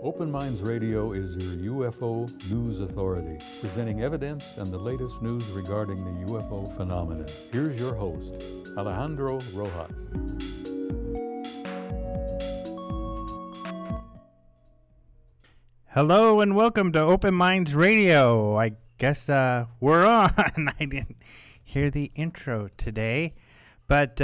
Open Minds Radio is your UFO news authority, presenting evidence and the latest news regarding the UFO phenomenon. Here's your host, Alejandro Rojas. Hello and welcome to Open Minds Radio. I guess we're on. I didn't hear the intro today. But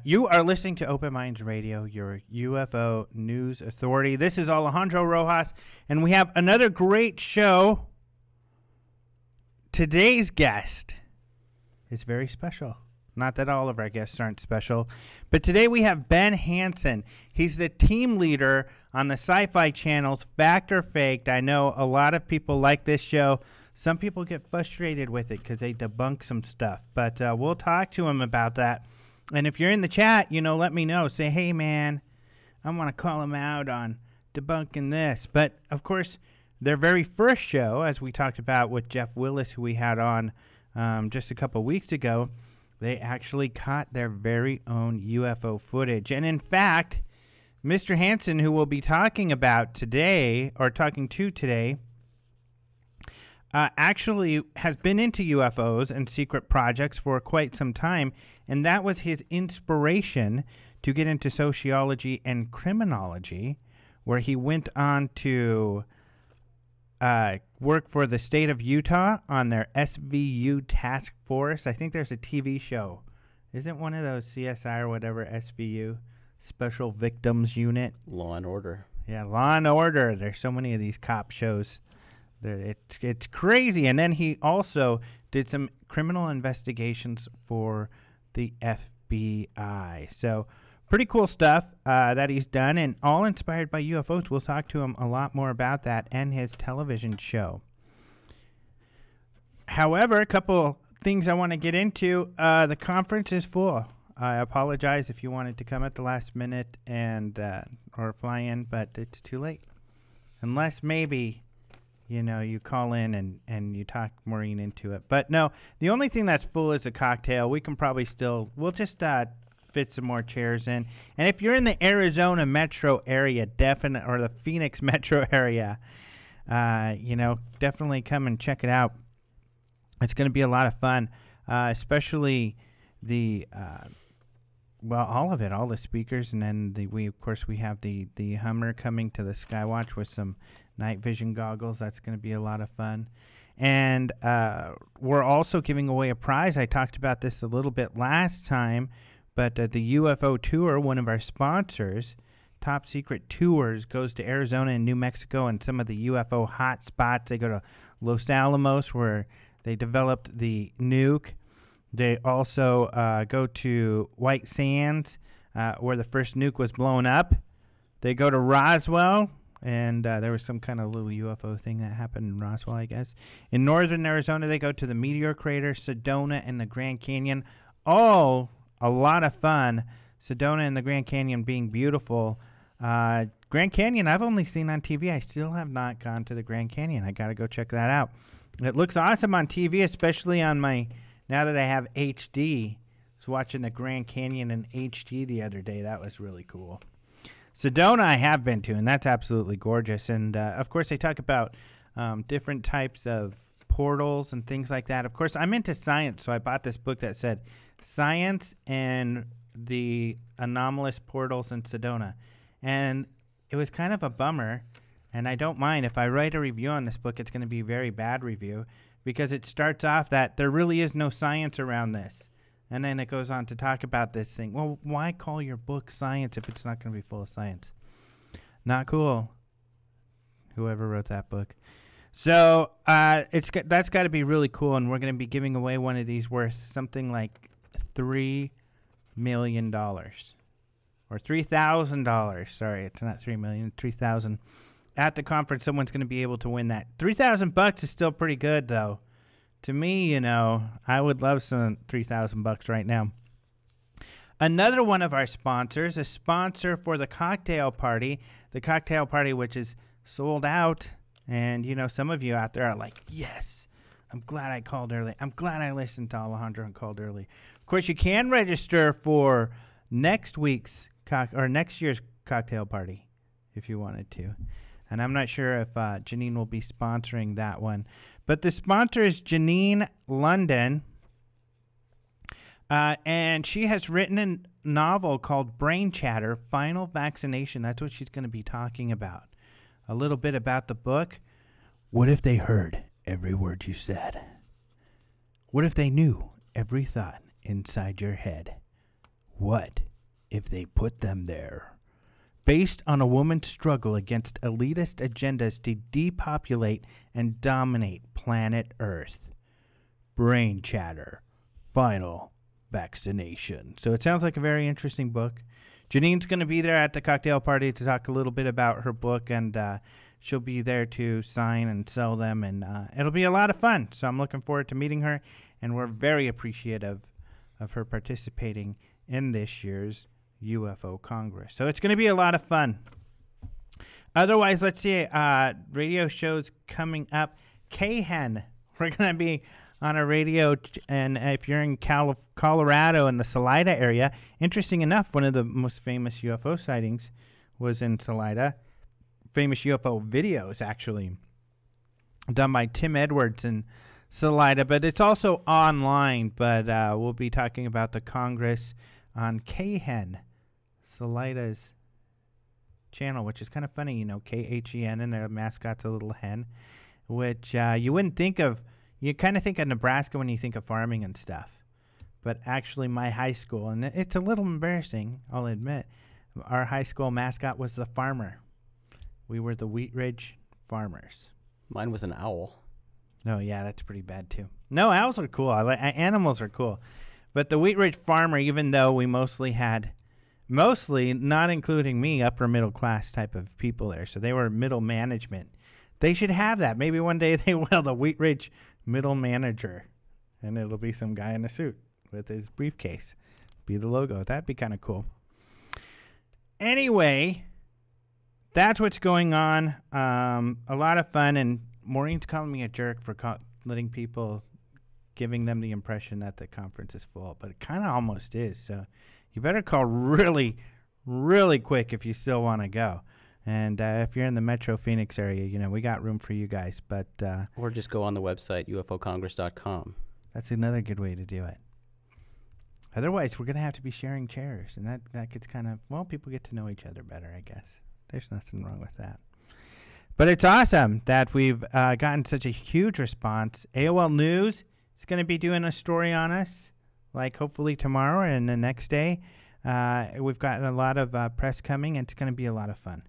you are listening to Open Minds Radio, your UFO news authority. This is Alejandro Rojas, and we have another great show. Today's guest is very special. Not that all of our guests aren't special, but today we have Ben Hansen. He's the team leader on the SyFy channel's Fact or Faked. I know a lot of people like this show. Some people get frustrated with it because they debunk some stuff, but we'll talk to him about that. And if you're in the chat, let me know. Say, hey, man, I want to call him out on debunking this. But, of course, their very first show, as we talked about with Jeff Willis, who we had on just a couple weeks ago, they actually caught their very own UFO footage. And, in fact, Mr. Hansen, who we'll be talking about today, or talking to today, actually has been into UFOs and secret projects for quite some time, and that was his inspiration to get into sociology and criminology, where he went on to work for the state of Utah on their SVU task force. I think there's a TV show. Isn't one of those CSI or whatever, SVU, Special Victims Unit? Law and Order. Yeah, Law and Order. There's so many of these cop shows. It's crazy. And then he also did some criminal investigations for the FBI. So pretty cool stuff that he's done, and all inspired by UFOs. We'll talk to him a lot more about that and his television show. However, a couple things I want to get into. The conference is full. I apologize if you wanted to come at the last minute and or fly in, but it's too late. Unless maybe you call in and you talk Maureen into it. But no, the only thing that's full is a cocktail. We can probably we'll just fit some more chairs in. And if you're in the Arizona metro area, or the Phoenix metro area, definitely come and check it out. It's going to be a lot of fun, especially all of it, all the speakers. And then we have the Hummer coming to the Skywatch with some night vision goggles. That's going to be a lot of fun. And we're also giving away a prize. I talked about this a little bit last time, but the UFO Tour, one of our sponsors, Top Secret Tours, goes to Arizona and New Mexico and some of the UFO hot spots. They go to Los Alamos, where they developed the nuke. They also go to White Sands, where the first nuke was blown up. They go to Roswell, and there was some kind of little UFO thing that happened in Roswell, I guess. In northern Arizona, they go to the Meteor Crater, Sedona, and the Grand Canyon. All a lot of fun. Sedona and the Grand Canyon being beautiful. Grand Canyon, I've only seen on TV. I still have not gone to the Grand Canyon. I got to go check that out. It looks awesome on TV, especially on now that I have HD. I was watching the Grand Canyon in HD the other day. That was really cool. Sedona I have been to, and that's absolutely gorgeous. And, of course, they talk about different types of portals and things like that. Of course, I'm into science, so I bought this book that said Science and the Anomalous Portals in Sedona. And it was kind of a bummer, and I don't mind. If I write a review on this book, it's going to be a very bad review, because it starts off that there really is no science around this. And then it goes on to talk about this thing. Well, why call your book science if it's not going to be full of science? Not cool. Whoever wrote that book. So that's got to be really cool, and we're going to be giving away one of these worth something like $3 million. Or $3,000. Sorry, it's not $3 million, $3,000. At the conference, someone's going to be able to win that. $3,000 is still pretty good, though. To me, I would love some $3,000 right now. Another one of our sponsors, a sponsor for the cocktail party which is sold out. And, some of you out there are like, yes, I'm glad I called early. I'm glad I listened to Alejandro and called early. Of course, you can register for next year's cocktail party if you wanted to. And I'm not sure if Janine will be sponsoring that one. But the sponsor is Janine London. And she has written a novel called Brain Chatter, Final Vaccination. That's what she's going to be talking about. A little bit about the book. What if they heard every word you said? What if they knew every thought inside your head? What if they put them there? Based on a woman's struggle against elitist agendas to depopulate and dominate planet Earth. Brain Chatter, Final Vaccination. So it sounds like a very interesting book. Janine's going to be there at the cocktail party to talk a little bit about her book, and she'll be there to sign and sell them, and it'll be a lot of fun. So I'm looking forward to meeting her, and we're very appreciative of her participating in this year's UFO Congress. So it's going to be a lot of fun. Otherwise, let's see, radio shows coming up. K-Hen, we're going to be on a radio, and if you're in Colorado in the Salida area, interesting enough, one of the most famous UFO sightings was in Salida. Famous UFO videos, actually, done by Tim Edwards in Salida, but it's also online. But we'll be talking about the Congress on K-Hen, Salida's channel, which is kind of funny, you know, K-H-E-N, and their mascot's a little hen, which you wouldn't think of. You kind of think of Nebraska when you think of farming and stuff. But actually, my high school, and it's a little embarrassing, I'll admit, our high school mascot was the farmer. We were the Wheat Ridge Farmers. Mine was an owl. Oh, yeah, that's pretty bad, too. No, owls are cool. Animals are cool. But the Wheat Ridge Farmer, even though we mostly, not including me, upper middle class type of people there. So they were middle management. They should have that. Maybe one day they will, the Wheat Ridge middle manager. And it'll be some guy in a suit with his briefcase. Be the logo. That'd be kind of cool. Anyway, that's what's going on. A lot of fun. And Maureen's calling me a jerk for letting people, giving them the impression that the conference is full. But it kind of almost is. So you better call really, really quick if you still want to go. And if you're in the Metro Phoenix area, you know, we got room for you guys. But or just go on the website, ufocongress.com. That's another good way to do it. Otherwise, we're going to have to be sharing chairs. And that gets kind of, well, people get to know each other better, I guess. There's nothing wrong with that. But it's awesome that we've gotten such a huge response. AOL News is going to be doing a story on us, like hopefully tomorrow and the next day. We've gotten a lot of press coming, and it's going to be a lot of fun.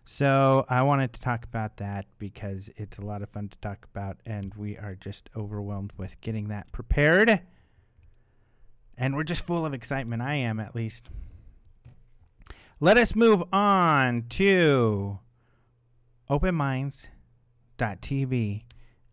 So I wanted to talk about that because it's a lot of fun to talk about, and we are just overwhelmed with getting that prepared. And we're just full of excitement. I am, at least. Let us move on to openminds.tv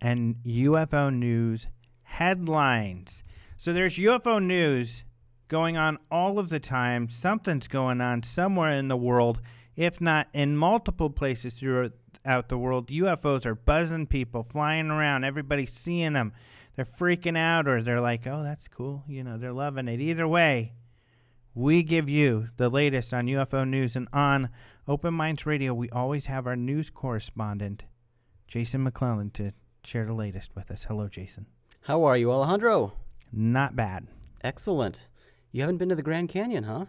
and UFO news headlines. So there's UFO news going on all of the time. Something's going on somewhere in the world, if not in multiple places throughout the world. UFOs are buzzing people, flying around. Everybody's seeing them. They're freaking out, or they're like, oh, that's cool. You know, they're loving it. Either way, we give you the latest on UFO news. And on Open Minds Radio, we always have our news correspondent, Jason McClellan, to share the latest with us. Hello, Jason. How are you, Alejandro? Not bad. Excellent. You haven't been to the Grand Canyon, huh?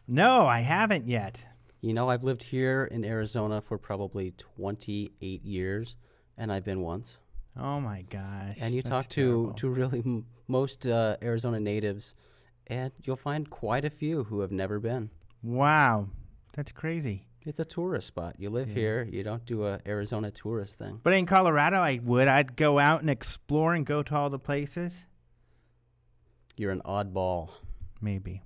No, I haven't yet. You know, I've lived here in Arizona for probably 28 years, and I've been once. Oh, my gosh. And you talk to really most Arizona natives, and you'll find quite a few who have never been. Wow. That's crazy. It's a tourist spot. You live here. You don't do a Arizona tourist thing. But in Colorado, I would. I'd go out and explore and go to all the places. You're an oddball. Maybe.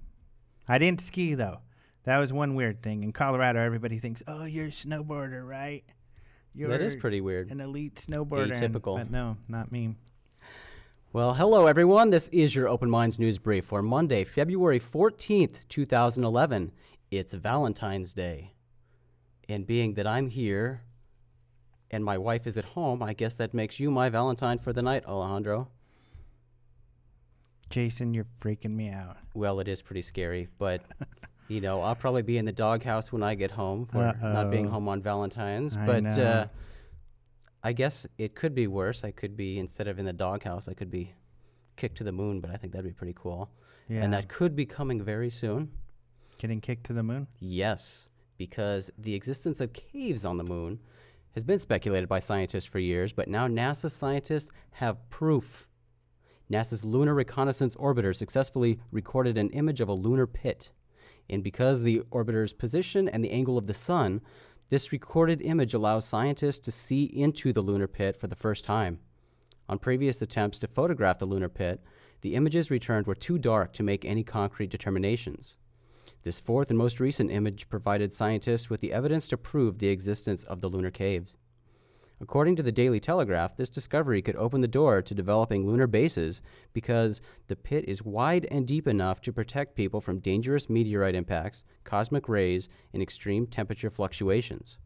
I didn't ski, though. That was one weird thing. In Colorado, everybody thinks, oh, you're a snowboarder, right? That is pretty weird. An elite snowboarder. Atypical. But no, not me. Well, hello, everyone. This is your Open Minds News Brief for Monday, February 14th, 2011. It's Valentine's Day. And being that I'm here and my wife is at home, I guess that makes you my Valentine for the night, Alejandro. Jason, you're freaking me out. Well, it is pretty scary, but You know, I'll probably be in the doghouse when I get home for not being home on Valentine's. But I guess it could be worse. I could be, instead of in the doghouse, I could be kicked to the moon, but I think that'd be pretty cool. Yeah. And that could be coming very soon. Getting kicked to the moon? Yes, because the existence of caves on the moon has been speculated by scientists for years, but now NASA scientists have proof. NASA's Lunar Reconnaissance Orbiter successfully recorded an image of a lunar pit. And because the orbiter's position and the angle of the sun, this recorded image allows scientists to see into the lunar pit for the first time. On previous attempts to photograph the lunar pit, the images returned were too dark to make any concrete determinations. This fourth and most recent image provided scientists with the evidence to prove the existence of the lunar caves. According to the Daily Telegraph, this discovery could open the door to developing lunar bases because the pit is wide and deep enough to protect people from dangerous meteorite impacts, cosmic rays, and extreme temperature fluctuations.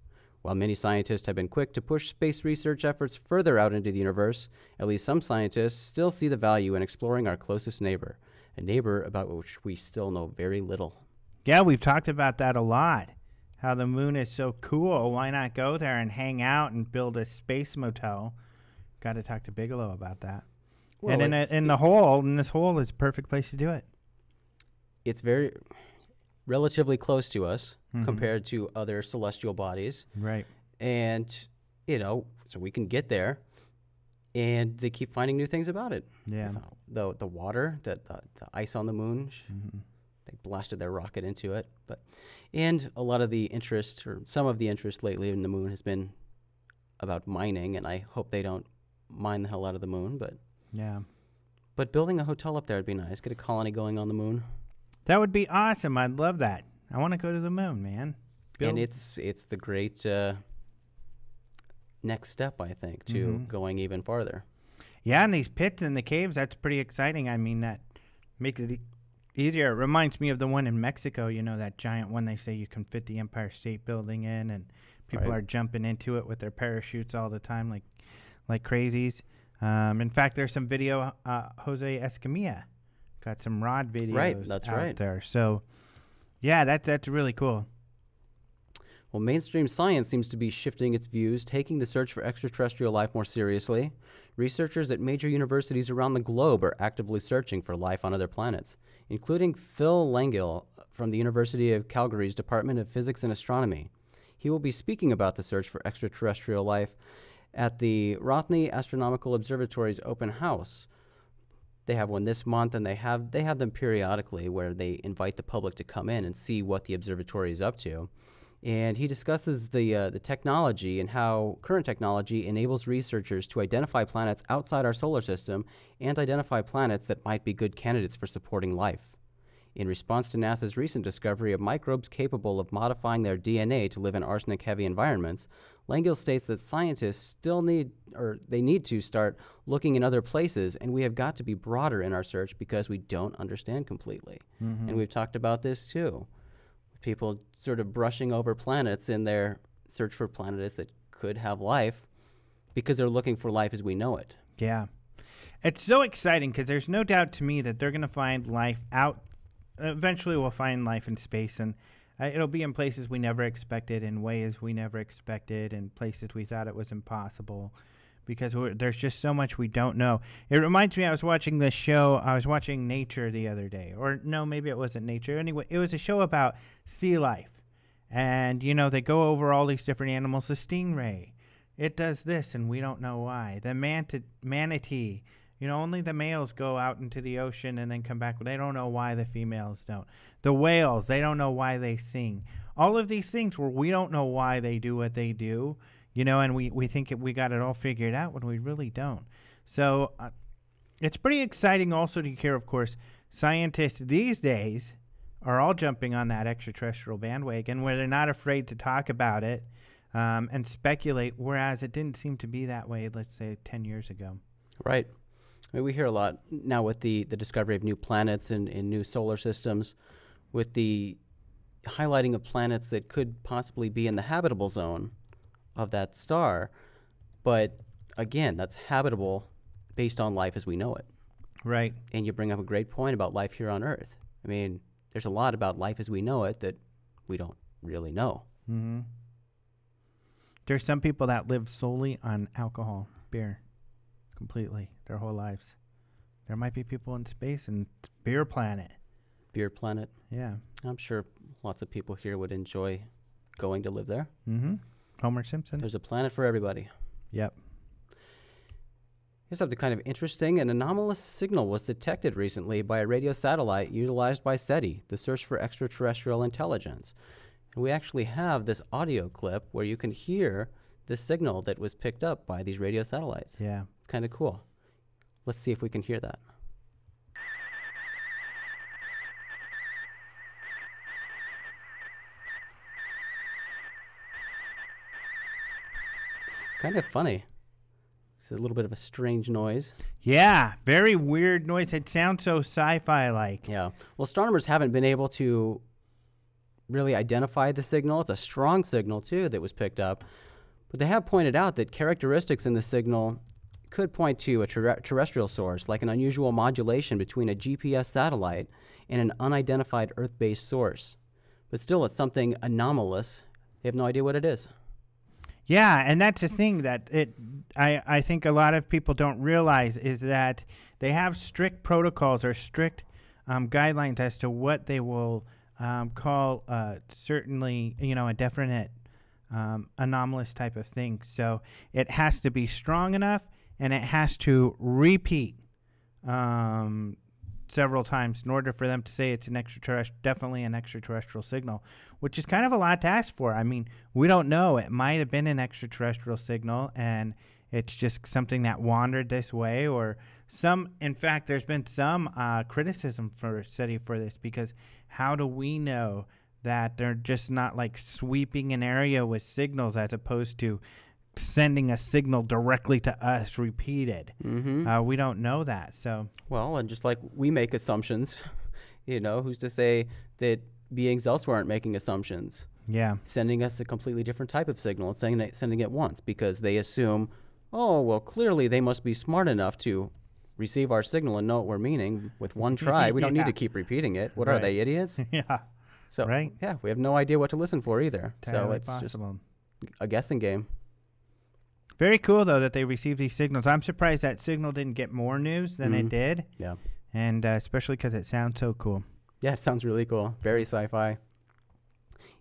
While many scientists have been quick to push space research efforts further out into the universe, at least some scientists still see the value in exploring our closest neighbor, a neighbor about which we still know very little. Yeah, we've talked about that a lot. How the moon is so cool. Why not go there and hang out and build a space motel? Got to talk to Bigelow about that. Well, and in this hole is a perfect place to do it. It's very relatively close to us compared to other celestial bodies. Right. And, you know, so we can get there, and they keep finding new things about it. Yeah. The water, the ice on the moon, they blasted their rocket into it. And a lot of the interest, or some of the interest lately in the moon has been about mining, and I hope they don't mine the hell out of the moon. But building a hotel up there would be nice. Get a colony going on the moon. That would be awesome. I'd love that. I want to go to the moon, man. And it's the great next step, I think, to going even farther. Yeah, and these pits and the caves, that's pretty exciting. I mean, that makes it easier. It reminds me of the one in Mexico, you know, that giant one they say you can fit the Empire State Building in, and people are jumping into it with their parachutes all the time like crazies. In fact, there's some video, Jose Escamilla got some rod videos out there. So, yeah, that's really cool. Well, mainstream science seems to be shifting its views, taking the search for extraterrestrial life more seriously. Researchers at major universities around the globe are actively searching for life on other planets, including Phil Langill from the University of Calgary's Department of Physics and Astronomy. He will be speaking about the search for extraterrestrial life at the Rothney Astronomical Observatory's open house. They have one this month, and they have them periodically where they invite the public to come in and see what the observatory is up to. And he discusses the technology and how current technology enables researchers to identify planets outside our solar system and identify planets that might be good candidates for supporting life. In response to NASA's recent discovery of microbes capable of modifying their DNA to live in arsenic-heavy environments, Langill states that scientists still need to start looking in other places, and we have got to be broader in our search because we don't understand completely. And we've talked about this too. People sort of brushing over planets in their search for planets that could have life because they're looking for life as we know it. Yeah. It's so exciting because there's no doubt to me that they're going to find life out. Eventually we'll find life in space, and it'll be in places we never expected, in ways we never expected, in places we thought it was impossible, because there's just so much we don't know. It reminds me, I was watching this show, I was watching Nature the other day, or no, maybe it wasn't Nature. Anyway, it was a show about sea life, and, you know, they go over all these different animals. The stingray, it does this, and we don't know why. The manatee, you know, only the males go out into the ocean and then come back. They don't know why the females don't. The whales, they don't know why they sing. All of these things where we don't know why they do what they do, you know, and we think we got it all figured out when we really don't. So it's pretty exciting also to hear, of course, scientists these days are all jumping on that extraterrestrial bandwagon where they're not afraid to talk about it and speculate, whereas it didn't seem to be that way, let's say, 10 years ago. Right. I mean, we hear a lot now with the discovery of new planets and new solar systems, with the highlighting of planets that could possibly be in the habitable zone of that star. But again, that's habitable based on life as we know it. Right. And you bring up a great point about life here on Earth. I mean, there's a lot about life as we know it that we don't really know. Mm-hmm. There's some people that live solely on alcohol, beer, completely, their whole lives. There might be people in space and beer planet. Beer planet. Yeah. I'm sure lots of people here would enjoy going to live there. Mm-hmm. Homer Simpson. There's a planet for everybody. Yep. Here's something kind of interesting. An anomalous signal was detected recently by a radio satellite utilized by SETI, the search for extraterrestrial intelligence. And we actually have this audio clip where you can hear the signal that was picked up by these radio satellites. Yeah. It's kind of cool. Let's see if we can hear that. It's kind of funny. It's a little bit of a strange noise. Yeah, very weird noise. It sounds so sci-fi like. Yeah. Well, astronomers haven't been able to really identify the signal. It's a strong signal, too, that was picked up. But they have pointed out that characteristics in the signal could point to a terrestrial source, like an unusual modulation between a GPS satellite and an unidentified Earth-based source. But still, it's something anomalous. They have no idea what it is. Yeah, and that's the thing that I think a lot of people don't realize is that they have strict protocols or strict guidelines as to what they will call certainly, a definite anomalous type of thing. So it has to be strong enough, and it has to repeat several times in order for them to say it's definitely an extraterrestrial signal, which is kind of a lot to ask for. I mean, we don't know. It might have been an extraterrestrial signal, and it's just something that wandered this way, or in fact, there's been some criticism for SETI for this, because how do we know that they're just not like sweeping an area with signals as opposed to sending a signal directly to us repeated? Mm-hmm. We don't know that. So, well, and just like we make assumptions, who's to say that beings elsewhere aren't making assumptions? Yeah. Sending us a completely different type of signal and sending it once because they assume, oh, well, clearly they must be smart enough to receive our signal and know what we're meaning with one try. We don't need to keep repeating it. What are they, idiots? Yeah. So, right. Yeah, we have no idea what to listen for either. Entirely so it's possible. Just a guessing game. Very cool, though, that they received these signals. I'm surprised that signal didn't get more news than it did. Yeah. And especially because it sounds so cool. Yeah, it sounds really cool. Very sci-fi.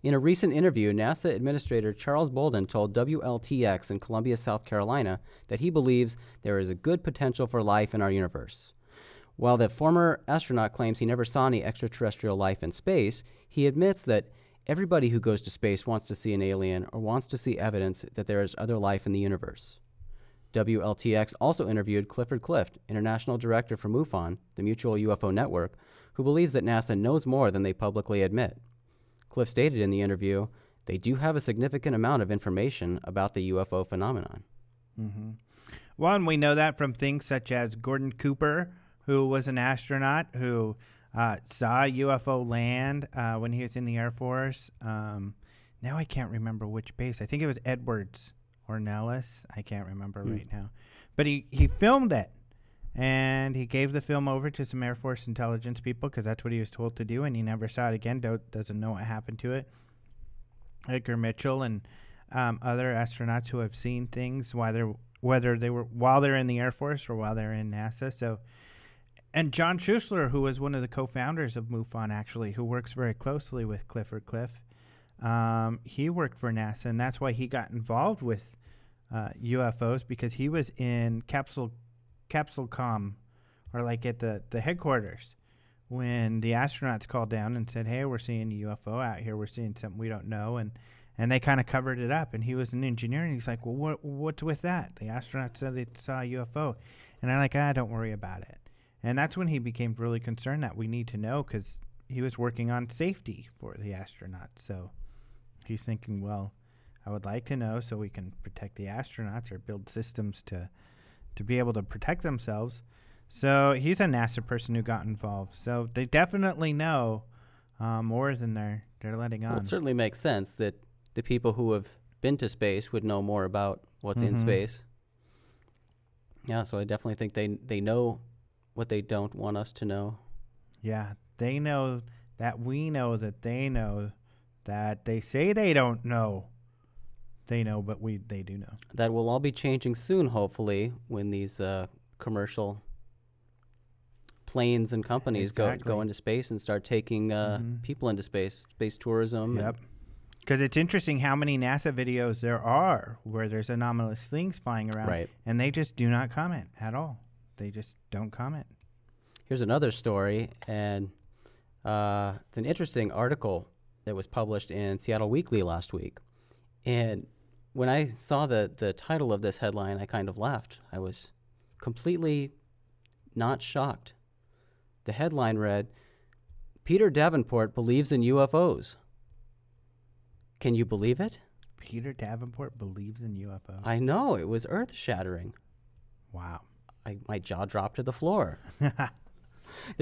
In a recent interview, NASA Administrator Charles Bolden told WLTX in Columbia, South Carolina, that he believes there is a good potential for life in our universe. While the former astronaut claims he never saw any extraterrestrial life in space, he admits that everybody who goes to space wants to see an alien or wants to see evidence that there is other life in the universe. WLTX also interviewed Clifford Clift, International Director for MUFON, the Mutual UFO Network, who believes that NASA knows more than they publicly admit. Cliff stated in the interview, they do have a significant amount of information about the UFO phenomenon. Mm-hmm. Well, and we know that from things such as Gordon Cooper, who was an astronaut who saw a UFO land when he was in the Air Force. Now I can't remember which base. I think it was Edwards or Nellis. I can't remember right now. But he filmed it. And he gave the film over to some Air Force intelligence people because that's what he was told to do, and he never saw it again. Doesn't know what happened to it. Edgar Mitchell and other astronauts who have seen things while they're in the Air Force or while they're in NASA. So, and John Schuessler, who was one of the co-founders of MUFON, actually, who works very closely with Clifford Cliff, he worked for NASA, and that's why he got involved with UFOs, because he was in Capsulcom, or like at the headquarters, when the astronauts called down and said, hey, we're seeing a UFO out here, we're seeing something we don't know, and they kind of covered it up. And he was an engineer, and he's like, well, what's with that? The astronauts said they saw a UFO. And I'm like, don't worry about it. And that's when he became really concerned that we need to know, because he was working on safety for the astronauts. So he's thinking, well, I would like to know so we can protect the astronauts or build systems to be able to protect themselves. So he's a NASA person who got involved. So they definitely know more than they're letting on. Well, it certainly makes sense that the people who have been to space would know more about what's in space. Yeah, so I definitely think they know what they don't want us to know. Yeah, they know that we know that they know that they say they don't know. They know, but they do know. That will all be changing soon, hopefully, when these commercial planes and companies go into space and start taking people into space tourism. Yep. Because it's interesting how many NASA videos there are where there's anomalous things flying around, Right. and they just do not comment at all. They just don't comment. Here's another story, and it's an interesting article that was published in Seattle Weekly last week. And when I saw the title of this headline, I kind of laughed. I was completely not shocked. The headline read, "Peter Davenport believes in UFOs." Can you believe it? Peter Davenport believes in UFOs. I know, it was earth-shattering. Wow. My jaw dropped to the floor.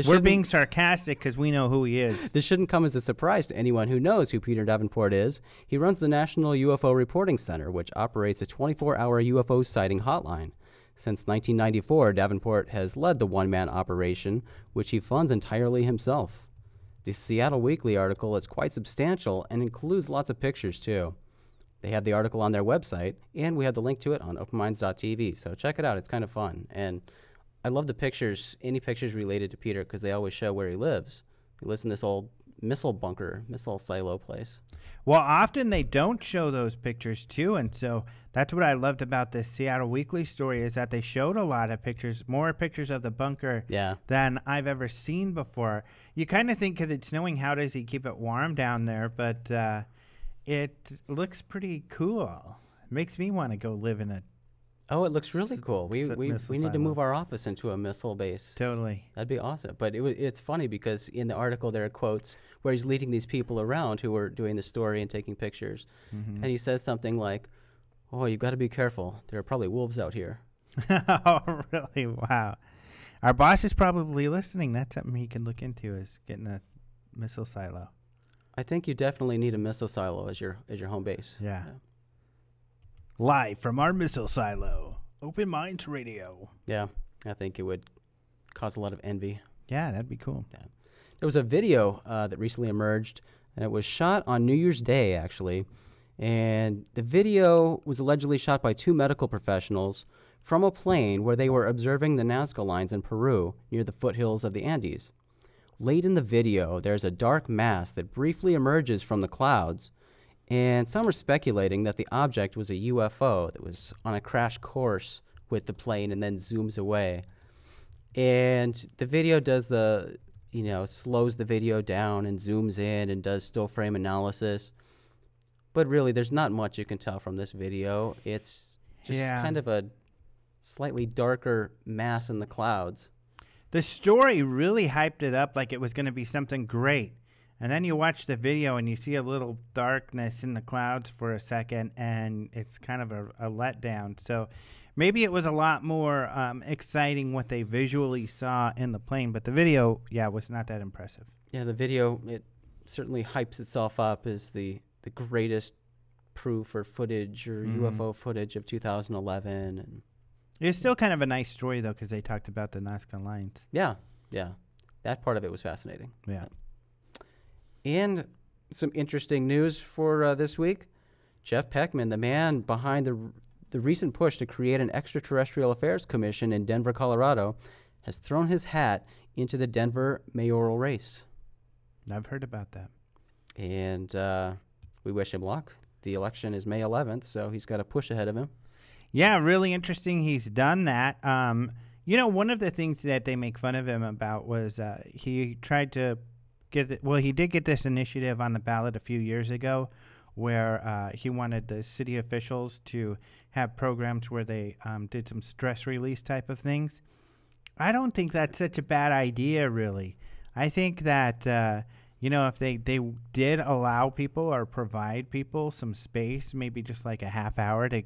We're being sarcastic because we know who he is. This shouldn't come as a surprise to anyone who knows who Peter Davenport is. He runs the National UFO Reporting Center, which operates a 24-hour UFO sighting hotline. Since 1994, Davenport has led the one-man operation, which he funds entirely himself. The Seattle Weekly article is quite substantial and includes lots of pictures, too. They have the article on their website, and we have the link to it on openminds.tv, so check it out. It's kind of fun. And I love the pictures, any pictures related to Peter, because they always show where he lives. He lives in this old missile bunker, missile silo place. Well, often they don't show those pictures, too, and so that's what I loved about this Seattle Weekly story is that they showed a lot of pictures, more pictures of the bunker than I've ever seen before. You kind of think because it's snowing, how does he keep it warm down there? But it looks pretty cool. It makes me want to go live in a Oh, it looks really cool. We need to move our office into a missile base. Totally. That'd be awesome. But it's funny because in the article there are quotes where he's leading these people around who are doing the story and taking pictures. And he says something like, "Oh, you've got to be careful. There are probably wolves out here." Oh, really? Wow. Our boss is probably listening. That's something he can look into, is getting a missile silo. I think you definitely need a missile silo as your home base. Yeah. Live from our missile silo, Open Minds Radio. Yeah, I think it would cause a lot of envy. Yeah, that'd be cool. Yeah. There was a video that recently emerged, and it was shot on New Year's Day, actually. And the video was allegedly shot by two medical professionals from a plane where they were observing the Nazca lines in Peru near the foothills of the Andes. Late in the video, there's a dark mass that briefly emerges from the clouds, and some are speculating that the object was a UFO that was on a crash course with the plane and then zooms away. And the video does slows the video down and zooms in and does still frame analysis. But really, there's not much you can tell from this video. It's just kind of a slightly darker mass in the clouds. The story really hyped it up like it was going to be something great. And then you watch the video and you see a little darkness in the clouds for a second, and it's kind of a letdown. So maybe it was a lot more exciting what they visually saw in the plane, but the video, was not that impressive. Yeah, the video, it certainly hypes itself up as the greatest proof or footage or UFO footage of 2011. And it's still kind of a nice story, though, because they talked about the Nazca lines. Yeah. That part of it was fascinating. Yeah. And some interesting news for this week. Jeff Peckman, the man behind the recent push to create an extraterrestrial affairs commission in Denver, Colorado, has thrown his hat into the Denver mayoral race. I've heard about that. And we wish him luck. The election is May 11th, so he's got a push ahead of him. Yeah, really interesting he's done that. One of the things that they make fun of him about was he tried to he did get this initiative on the ballot a few years ago where he wanted the city officials to have programs where they did some stress release type of things. I don't think that's such a bad idea, really. I think that, if they did allow people or provide people some space, maybe just like a half hour to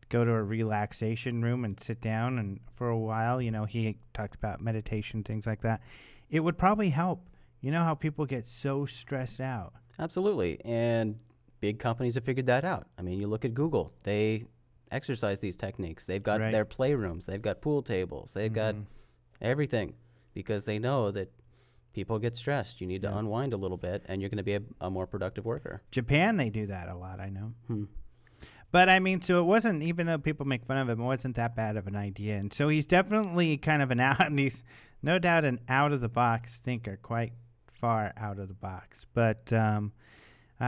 go to a relaxation room and sit down and for a while, he talked about meditation, things like that, it would probably help. You know how people get so stressed out. Absolutely. And big companies have figured that out. I mean, you look at Google. They exercise these techniques. They've got their playrooms. They've got pool tables. They've got everything because they know that People get stressed. You need to unwind a little bit, and you're going to be a more productive worker. Japan, they do that a lot, I know. Hmm. But, I mean, so it wasn't, even though people make fun of him, it wasn't that bad of an idea. And so he's definitely kind of and he's no doubt an out-of-the-box thinker, quite far out of the box. But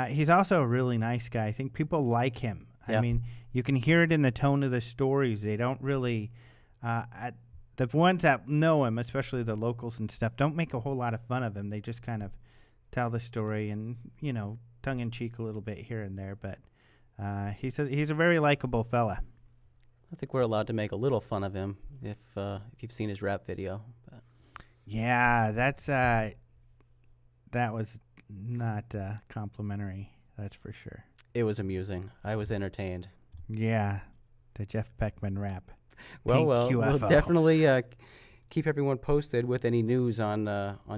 he's also a really nice guy. I think people like him. Yeah. I mean, you can hear it in the tone of the stories. They don't really... the ones that know him, especially the locals and stuff, don't make a whole lot of fun of him. They just kind of tell the story and, tongue-in-cheek a little bit here and there. But he's a very likable fella. I think we're allowed to make a little fun of him if you've seen his rap video. But. Yeah, that was not complimentary, that's for sure. It was amusing. I was entertained. Yeah, the Jeff Beckman rap. Well, Pink we'll UFO. definitely keep everyone posted with any news on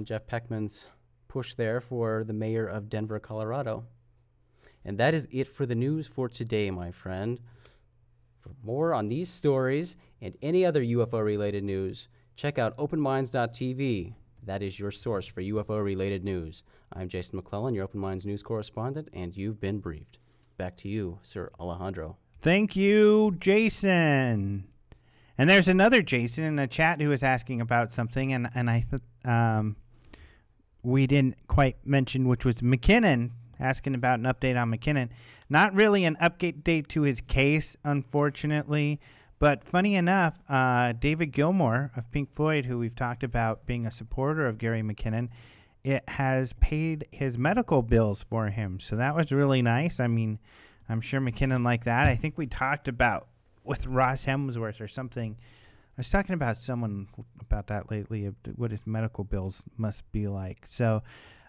Jeff Peckman's push there for the mayor of Denver, Colorado. And that is it for the news for today, my friend. For more on these stories and any other UFO-related news, check out openminds.tv. That is your source for UFO-related news. I'm Jason McClellan, your Open Minds news correspondent, and you've been briefed. Back to you, Sir Alejandro. Thank you, Jason. And there's another Jason in the chat who was asking about something, and I thought we didn't quite mention, which was McKinnon, asking about an update on McKinnon. Not really an update to his case, unfortunately, but funny enough, David Gilmour of Pink Floyd, who we've talked about being a supporter of Gary McKinnon, it has paid his medical bills for him, so that was really nice. I mean, I'm sure McKinnon liked that. I think we talked about with Ross Hemsworth or something. I was talking about someone about that lately, of what his medical bills must be like. So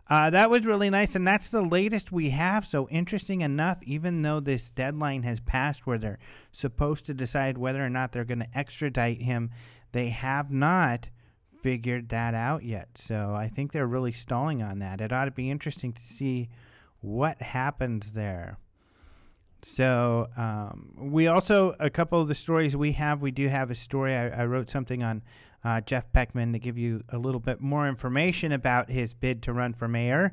that was really nice, and that's the latest we have. So interesting enough, even though this deadline has passed where they're supposed to decide whether or not they're going to extradite him, they have not figured that out yet. So I think they're really stalling on that. It ought to be interesting to see what happens there. So we also, a couple of the stories we do have a story. I wrote something on Jeff Beckman to give you a little bit more information about his bid to run for mayor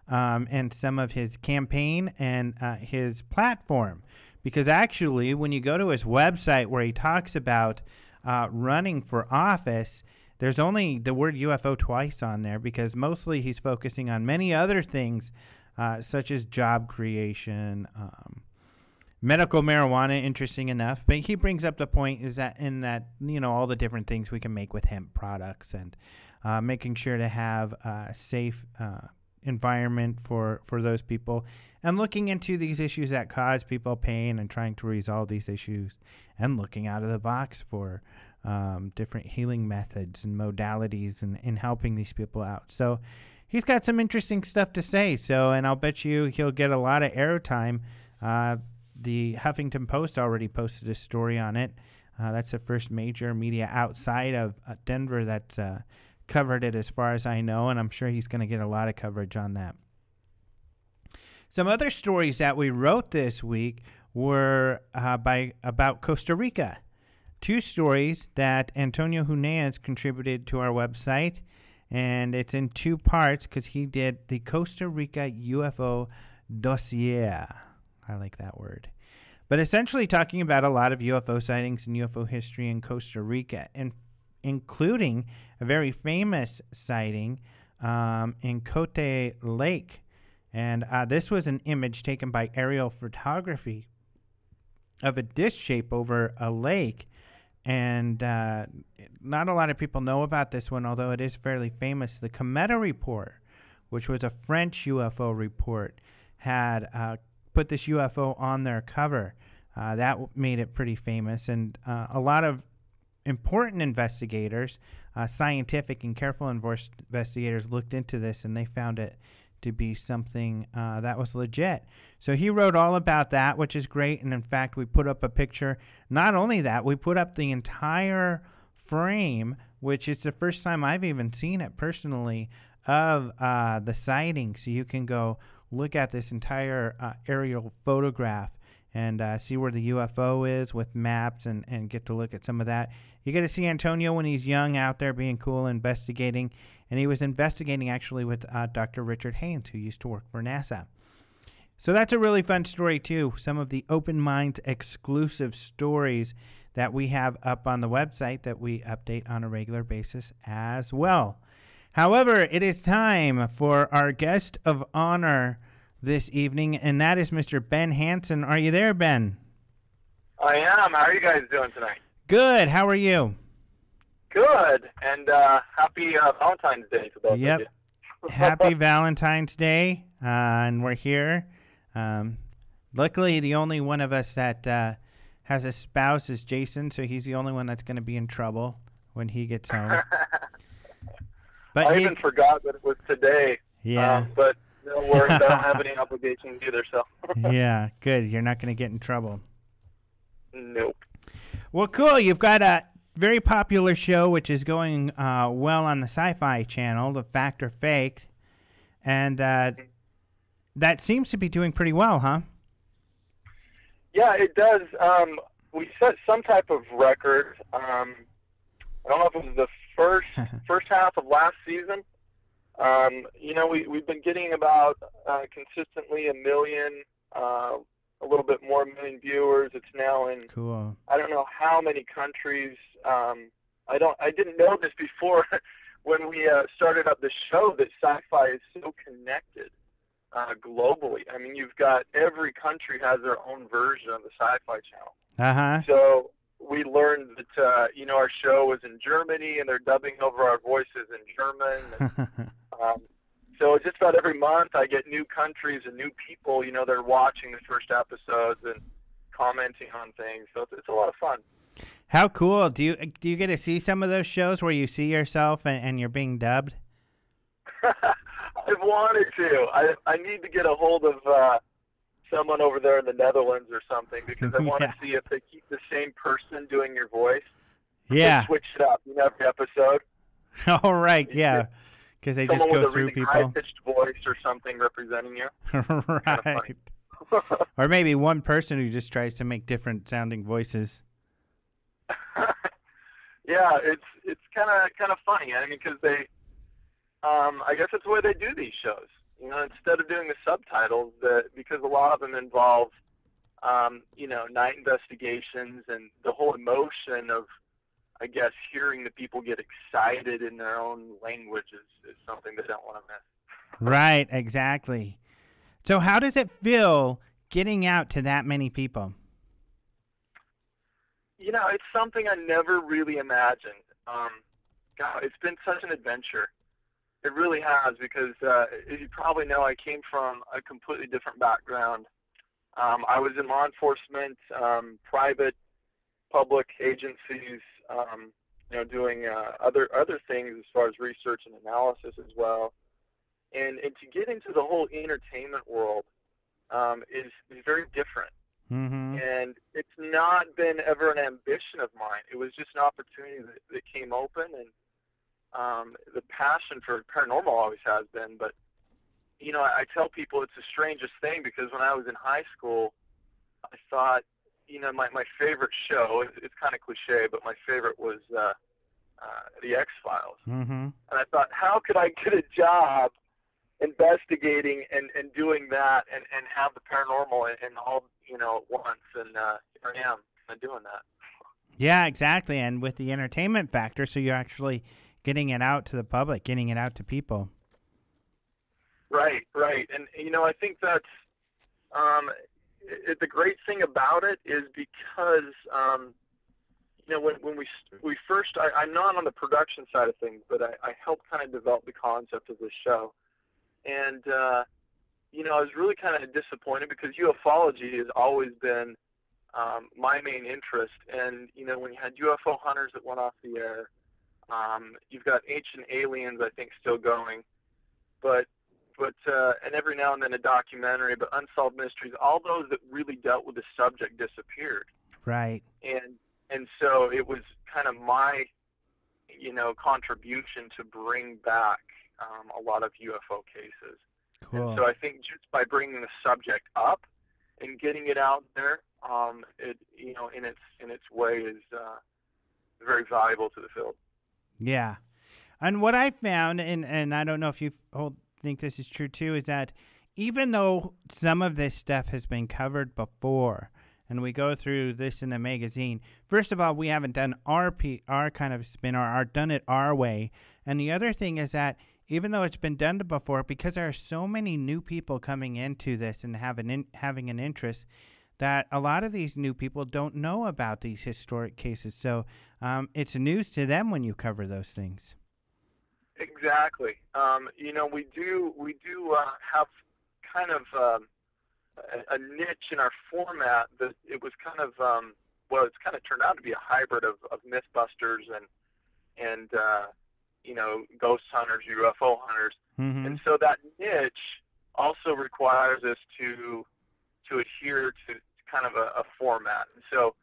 and some of his campaign and his platform. Because actually, when you go to his website where he talks about running for office, there's only the word UFO twice on there, because mostly he's focusing on many other things such as job creation, medical marijuana, interesting enough. But he brings up the point is that all the different things we can make with hemp products, and making sure to have a safe environment for those people, and looking into these issues that cause people pain and trying to resolve these issues, and looking out of the box for different healing methods and modalities in helping these people out. So he's got some interesting stuff to say. So, and I'll bet you he'll get a lot of airtime. The Huffington Post already posted a story on it. That's the first major media outside of Denver that's covered it, as far as I know, and I'm sure he's going to get a lot of coverage on that. Some other stories that we wrote this week were about Costa Rica. Two stories that Antonio Huneas contributed to our website, and it's in two parts because he did the Costa Rica UFO dossier. I like that word. But essentially talking about a lot of UFO sightings and UFO history in Costa Rica, and including a very famous sighting in Cote Lake. And this was an image taken by aerial photography of a disc shape over a lake. And not a lot of people know about this one, although it is fairly famous. The Cometa report, which was a French UFO report, had put this UFO on their cover. That made it pretty famous, and a lot of important investigators, scientific and careful investigators, looked into this, and they found it to be something that was legit. So he wrote all about that, which is great, and in fact, we put up a picture. Not only that, we put up the entire frame, which is the first time I've even seen it personally, of the sighting. So you can go look at this entire aerial photograph and see where the UFO is with maps and get to look at some of that. You get to see Antonio when he's young out there being cool, investigating. And he was investigating actually with Dr. Richard Haynes, who used to work for NASA. So that's a really fun story, too. Some of the Open Minds exclusive stories that we have up on the website that we update on a regular basis as well. However, it is time for our guest of honor this evening, and that is Mr. Ben Hansen. Are you there, Ben? I am. How are you guys doing tonight? Good. How are you? Good. And happy Valentine's Day to both of you. Happy Valentine's Day, and we're here. Luckily, the only one of us that has a spouse is Jason, so he's the only one that's going to be in trouble when he gets home. But I even forgot that it was today. Yeah. But no worries, I don't have any obligations either, so. Yeah, good. You're not going to get in trouble. Nope. Well, cool. You've got a very popular show, which is going well on the SyFy channel, the Fact or Fake, and that seems to be doing pretty well, huh? Yeah, it does. We set some type of record. I don't know if it was the first half of last season. We've been getting about consistently 1 million, a little bit more, 1 million viewers. It's now in, cool. I don't know how many countries. I didn't know this before when we started up the show, that SyFy is so connected globally. I mean, you've got every country has their own version of the SyFy channel. Uh-huh. So we learned that, our show was in Germany, and they're dubbing over our voices in German. And, so just about every month I get new countries and new people, they're watching the first episodes and commenting on things. So it's a lot of fun. How cool. Do you get to see some of those shows where you see yourself and you're being dubbed? I've wanted to. I need to get a hold of someone over there in the Netherlands or something, because I want to see if they keep the same person doing your voice. Yeah. They switch it up, every episode. All right, yeah. Because they just go through people. Someone with a really high-pitched voice or something representing you. Right. Or maybe one person who just tries to make different sounding voices. Yeah, it's kind of funny. I mean, because they, I guess that's the way they do these shows. Instead of doing the subtitles, because a lot of them involve, night investigations, and the whole emotion of, I guess, hearing the people get excited in their own language is something they don't want to miss. Right, exactly. So how does it feel getting out to that many people? It's something I never really imagined. God, it's been such an adventure. It really has, because as you probably know, I came from a completely different background. I was in law enforcement, private, public agencies, doing other things as far as research and analysis as well. And to get into the whole entertainment world is very different. Mm-hmm. And it's not been ever an ambition of mine. It was just an opportunity that came open, and the passion for paranormal always has been. But, I tell people it's the strangest thing, because when I was in high school, I thought, my favorite show, it's kind of cliche, but my favorite was the X-Files. Mm-hmm. And I thought, how could I get a job investigating and doing that and have the paranormal and all, at once? And here I am doing that. Yeah, exactly. And with the entertainment factor, so you're actually getting it out to the public, getting it out to people. Right. And, I think that's the great thing about it is because, when we first, I'm not on the production side of things, but I helped kind of develop the concept of this show. And, I was really kind of disappointed, because ufology has always been my main interest. And, when you had UFO hunters that went off the air, you've got ancient aliens, I think, still going. But and every now and then a documentary, but unsolved mysteries, all those that really dealt with the subject disappeared. Right. And so it was kind of my, contribution to bring back a lot of UFO cases. Cool. And so I think just by bringing the subject up and getting it out there, it, in its way is very valuable to the field. Yeah. And what I found, and I don't know if you think this is true too, is that even though some of this stuff has been covered before, and we go through this in the magazine, first of all, we haven't done our kind of spin, or done it our way. And the other thing is that even though it's been done before, because there are so many new people coming into this and having an interest, that a lot of these new people don't know about these historic cases. So it's news to them when you cover those things. Exactly. We do have kind of a niche in our format that it was kind of it's kind of turned out to be a hybrid of Mythbusters and ghost hunters, UFO hunters, and so that niche also requires us to adhere to kind of a format. And so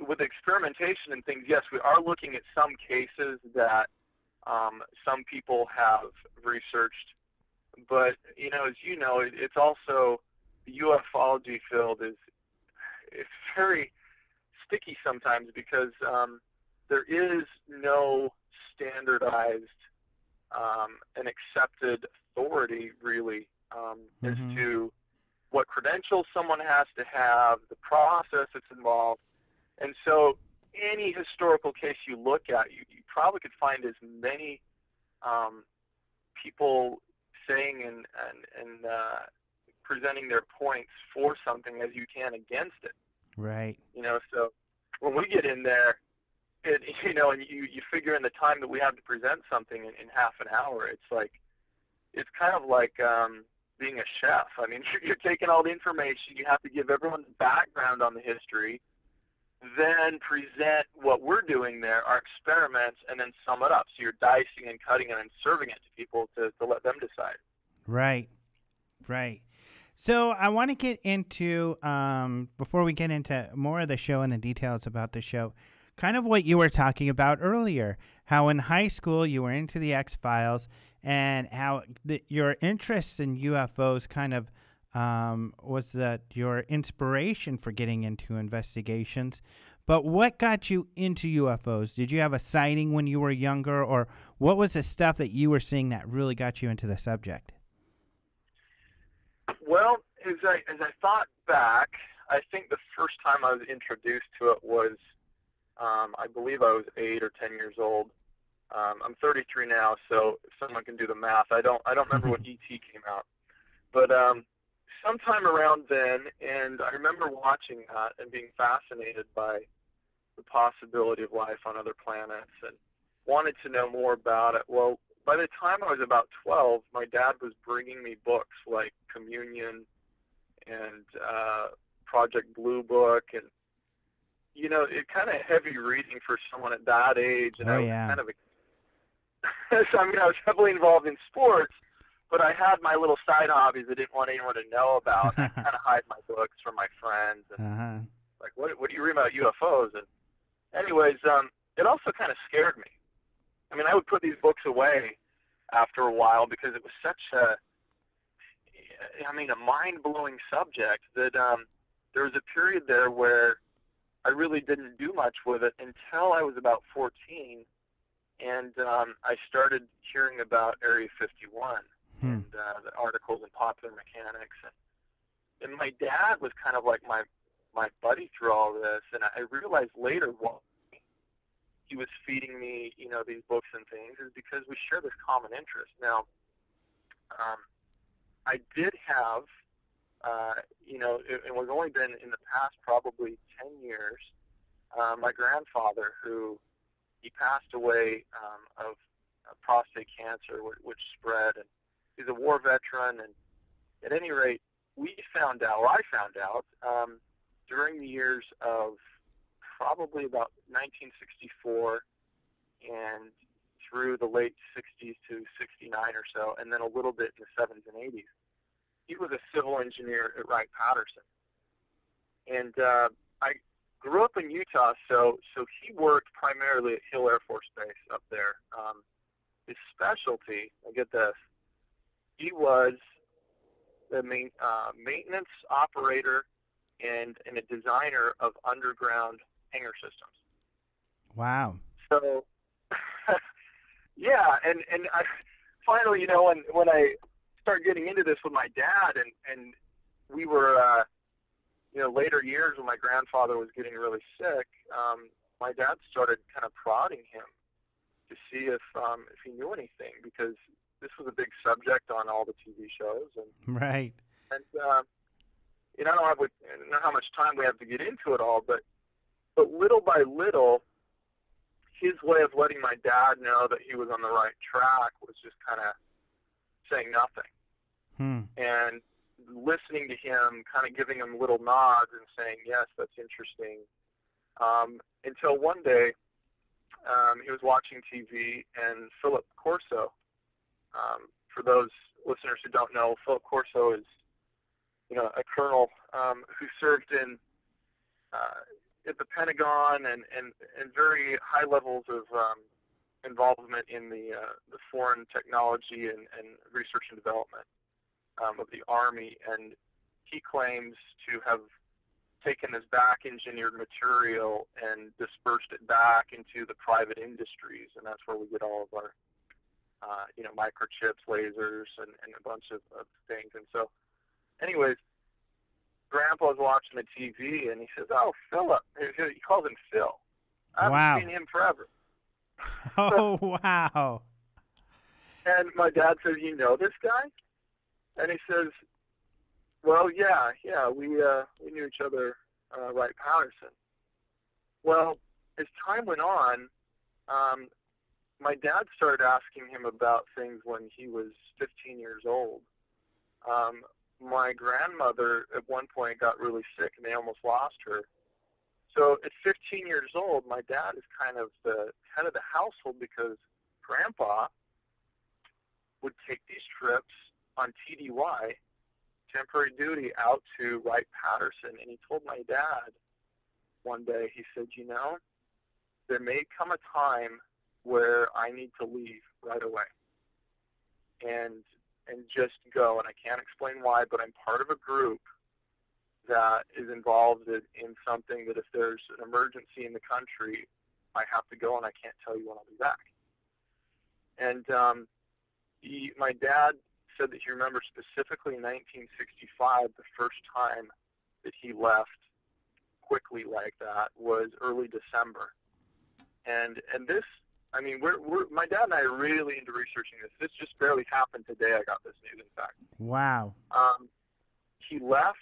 with experimentation and things, yes, we are looking at some cases that some people have researched, but as you know, it's also the ufology field it's very sticky sometimes because there is no standardized and accepted authority really as to what credentials someone has to have, the process that's involved, and so any historical case you look at, you probably could find as many people saying and presenting their points for something as you can against it. Right. So when we get in there, and you figure in the time that we have to present something in half an hour, it's kind of like being a chef. I mean, you're taking all the information, you have to give everyone the background on the history, then present what we're doing there, our experiments, and then sum it up. So you're dicing and cutting it and serving it to people to let them decide. Right. So I want to get into, before we get into more of the show and the details about the show, kind of what you were talking about earlier, how in high school you were into the X-Files, and how your interests in UFOs kind of was that your inspiration for getting into investigations. But what got you into UFOs? Did you have a sighting when you were younger, or what was the stuff that you were seeing that really got you into the subject? Well, as I thought back, I think the first time I was introduced to it was, I believe I was 8 or 10 years old. I'm 33 now, so if someone can do the math, I don't remember when ET came out, but sometime around then, and I remember watching that and being fascinated by the possibility of life on other planets and wanted to know more about it. Well, by the time I was about 12, my dad was bringing me books like Communion and Project Blue Book, and it kind of heavy reading for someone at that age, and I was kind of so, I was heavily involved in sports, but I had my little side hobbies I didn't want anyone to know about. I kind of hide my books from my friends, and like, what do you read about UFOs? And anyways, it also kind of scared me. I mean, I would put these books away after a while because it was such a mind-blowing subject that there was a period there where I really didn't do much with it until I was about 14, and I started hearing about Area 51 and the articles in Popular Mechanics, and my dad was kind of like my buddy through all this, and I realized later why he was feeding me, these books and things, is because we share this common interest. Now, I did have, and we've only been in the past probably 10 years, my grandfather, who he passed away of prostate cancer, which spread, and he's a war veteran, and at any rate, I found out during the years of probably about 1964 and through the late 60s to 69 or so, and then a little bit in the 70s and 80s. He was a civil engineer at Wright-Patterson. And I grew up in Utah, so he worked primarily at Hill Air Force Base up there. His specialty, get this, he was the maintenance operator and a designer of underground hangar systems. Wow. So, yeah, and I finally, you know, when I started getting into this with my dad, and we were, you know, later years when my grandfather was getting really sick, my dad started kind of prodding him to see if he knew anything, because this was a big subject on all the TV shows, and Right. you know, I don't know how much time we have to get into it all, but little by little, his way of letting my dad know that he was on the right track was just kind of saying nothing, and listening to him, kind of giving him little nods and saying, yes, that's interesting, until one day he was watching TV, and Philip Corso, for those listeners who don't know, Philip Corso is, you know, a colonel who served in at the Pentagon and very high levels of involvement in the foreign technology and research and development of the Army, and he claims to have taken this back-engineered material and dispersed it back into the private industries, and that's where we get all of our, you know, microchips, lasers, and a bunch of things. And so, anyways, Grandpa was watching the TV, and he says, "Oh, Philip," he calls him Phil. I haven't seen him forever. Oh, wow. And my dad says, "You know this guy?" And he says, "Well, yeah, we knew each other, Wright Patterson." Well, as time went on, my dad started asking him about things when he was 15 years old. My grandmother at one point got really sick, and they almost lost her. So at 15 years old, my dad is kind of the head of the household, because Grandpa would take these trips on TDY, temporary duty, out to Wright Patterson, and he told my dad one day, he said, "You know, there may come a time where I need to leave right away and just go, and I can't explain why, but I'm part of a group that is involved in something that if there's an emergency in the country, I have to go, and I can't tell you when I'll be back." And my dad said that he remembers specifically in 1965, the first time that he left quickly like that was early December. And this, I mean, my dad and I are really into researching this. This just barely happened today. I got this news, in fact. Wow. He left,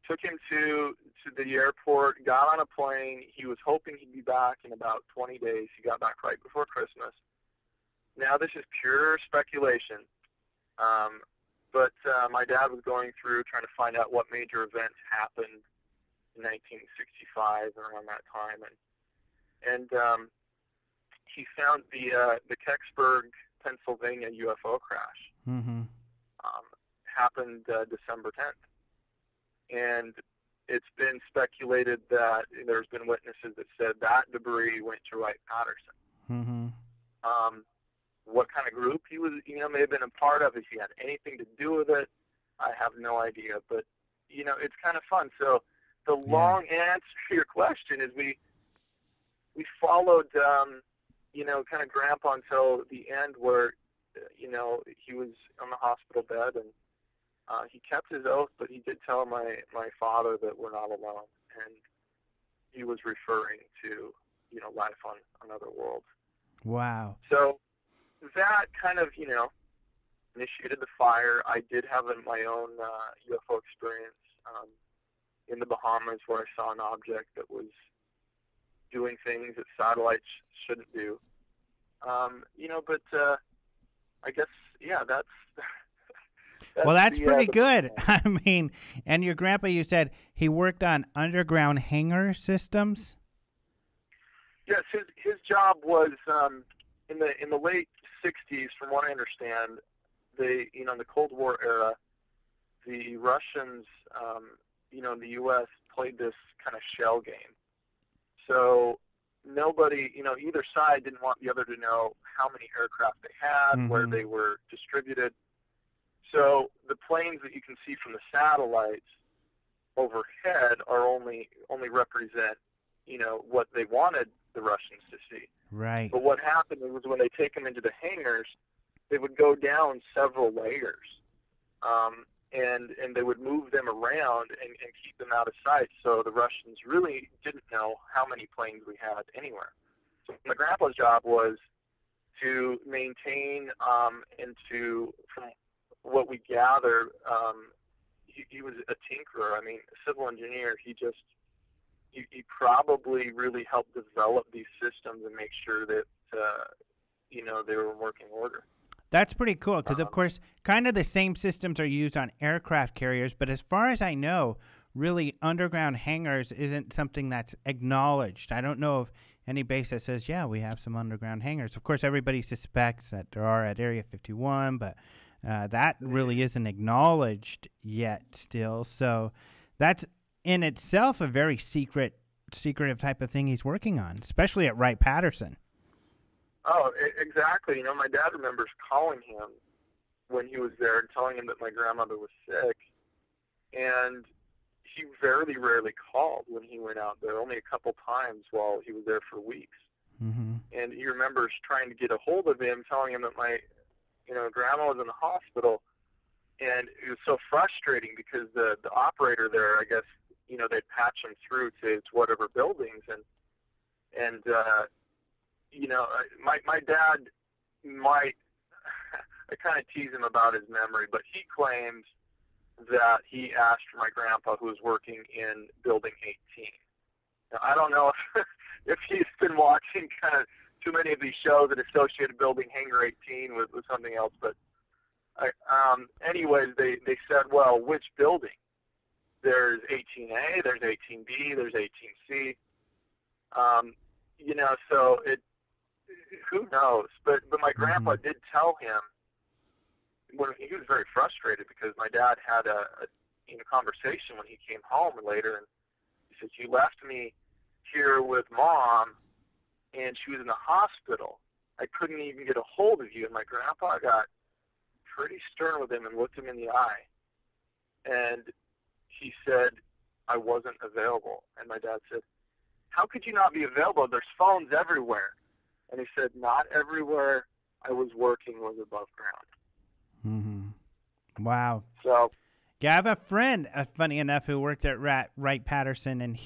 took him to the airport, got on a plane. He was hoping he'd be back in about 20 days. He got back right before Christmas. Now, this is pure speculation, but my dad was going through trying to find out what major events happened in 1965 around that time, and he found the Kecksburg, Pennsylvania UFO crash. Mm-hmm. Happened December 10th, and it's been speculated that there's been witnesses that said that debris went to Wright Patterson. Mm-hmm. What kind of group he was, may have been a part of, if he had anything to do with it, I have no idea. But, it's kind of fun. So the long answer to your question is we followed, kind of Grandpa until the end where, he was on the hospital bed, and he kept his oath, but he did tell my father that we're not alone. And he was referring to, life on another world. Wow. So that kind of, initiated the fire. I did have my own UFO experience in the Bahamas, where I saw an object that was doing things that satellites shouldn't do. But I guess, that's... That's pretty good. I mean, and your grandpa, you said he worked on underground hangar systems? Yes, his job was in the late 60s, from what I understand. In the Cold War era, the Russians, in the U.S. played this kind of shell game. So nobody, either side didn't want the other to know how many aircraft they had, Mm-hmm. where they were distributed. So the planes that you can see from the satellites overhead are only represent, what they wanted the Russians to see. Right. But what happened was when they take them into the hangars, they would go down several layers, and they would move them around and keep them out of sight. So the Russians really didn't know how many planes we had anywhere. So my grandpa's job was to maintain and to, from what we gather, he was a tinkerer. I mean, a civil engineer. He probably really helped develop these systems and make sure that they were in working order. That's pretty cool because, of course, kind of the same systems are used on aircraft carriers. But as far as I know, really, underground hangars isn't something that's acknowledged. I don't know of any base that says, yeah, we have some underground hangars. Of course, everybody suspects that there are at Area 51, but that really isn't acknowledged yet still. So that's in itself a very secretive type of thing he's working on, especially at Wright-Patterson. Oh, exactly. My dad remembers calling him when he was there and telling him that my grandmother was sick. And he very rarely called when he went out there, only a couple times while he was there for weeks. Mm-hmm. And he remembers trying to get a hold of him, telling him that my, grandma was in the hospital. And it was so frustrating because the operator there, I guess, they'd patch him through to whatever buildings. And my dad might, I kind of tease him about his memory, but he claims that he asked for my grandpa, who was working in Building 18. Now, I don't know if he's been watching kind of too many of these shows that associated Building Hangar 18 with something else, but anyways, they said, well, which building? There's 18A, there's 18B, there's 18C. So who knows? But my grandpa did tell him, when he was very frustrated because my dad had a conversation when he came home later, and he said, you left me here with Mom, and she was in the hospital. I couldn't even get a hold of you. And my grandpa got pretty stern with him and looked him in the eye. And he said, I wasn't available. And my dad said, how could you not be available? There's phones everywhere. And he said, not everywhere I was working was above ground. Mm-hmm. Wow. So, yeah, I have a friend, funny enough, who worked at Wright-Patterson, and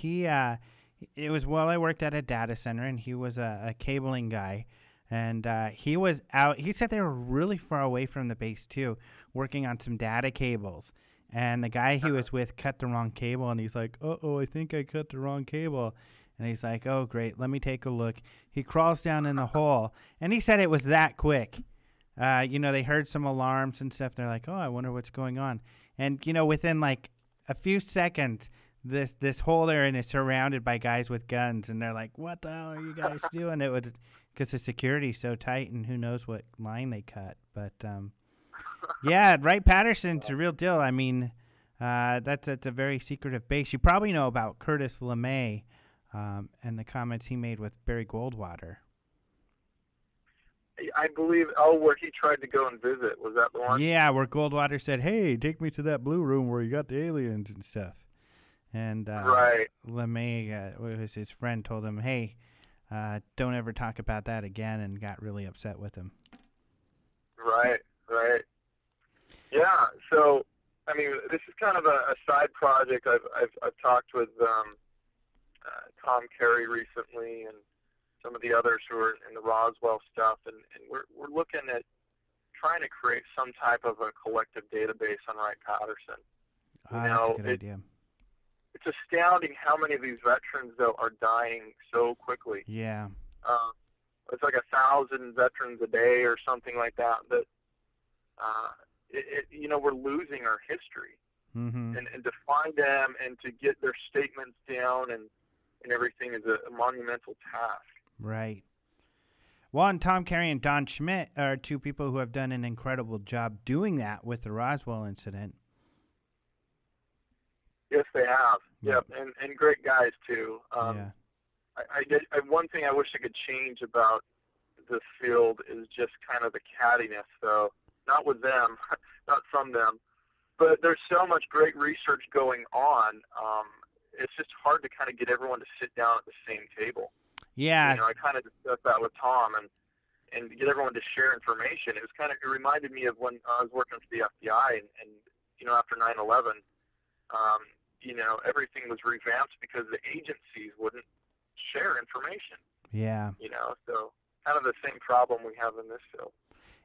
it was while I worked at a data center, and he was a cabling guy, and he was out. He said they were really far away from the base too, working on some data cables. And the guy he was with cut the wrong cable, and he's like, "Uh-oh, I think I cut the wrong cable." And he's like, "Oh, great, let me take a look." He crawls down in the hole, and he said it was that quick. They heard some alarms and stuff. They're like, "Oh, I wonder what's going on." And within like a few seconds, this hole they're in is surrounded by guys with guns, and they're like, "What the hell are you guys doing?" It would, because the security's so tight, and who knows what line they cut. But yeah, Wright-Patterson's a real deal. I mean, that's a very secretive base. You probably know about Curtis LeMay and the comments he made with Barry Goldwater. I believe, where he tried to go and visit. Was that the one? Yeah, where Goldwater said, "Hey, take me to that blue room where you got the aliens and stuff." And right. LeMay, was his friend, told him, "Hey, don't ever talk about that again," and got really upset with him. Right. Yeah. So, I mean, this is kind of a side project. I've talked with Tom Carey recently, and some of the others who are in the Roswell stuff, and we're looking at trying to create some type of a collective database on Wright-Patterson. That's a good idea. It's astounding how many of these veterans, though, are dying so quickly. Yeah. It's like 1,000 veterans a day or something like that. That we're losing our history, and to find them and to get their statements down and everything is a monumental task. Right. Well, and Tom Carey and Don Schmidt are two people who have done an incredible job doing that with the Roswell incident. Yes, they have. Yep, and great guys too. Yeah. One thing I wish I could change about this field is just kind of the cattiness, though. Not with them, not from them, but there's so much great research going on. It's just hard to kind of get everyone to sit down at the same table. Yeah. I kind of discussed that with Tom, and get everyone to share information. It reminded me of when I was working for the FBI, and after 9/11, everything was revamped because the agencies wouldn't share information. Yeah. So kind of the same problem we have in this field.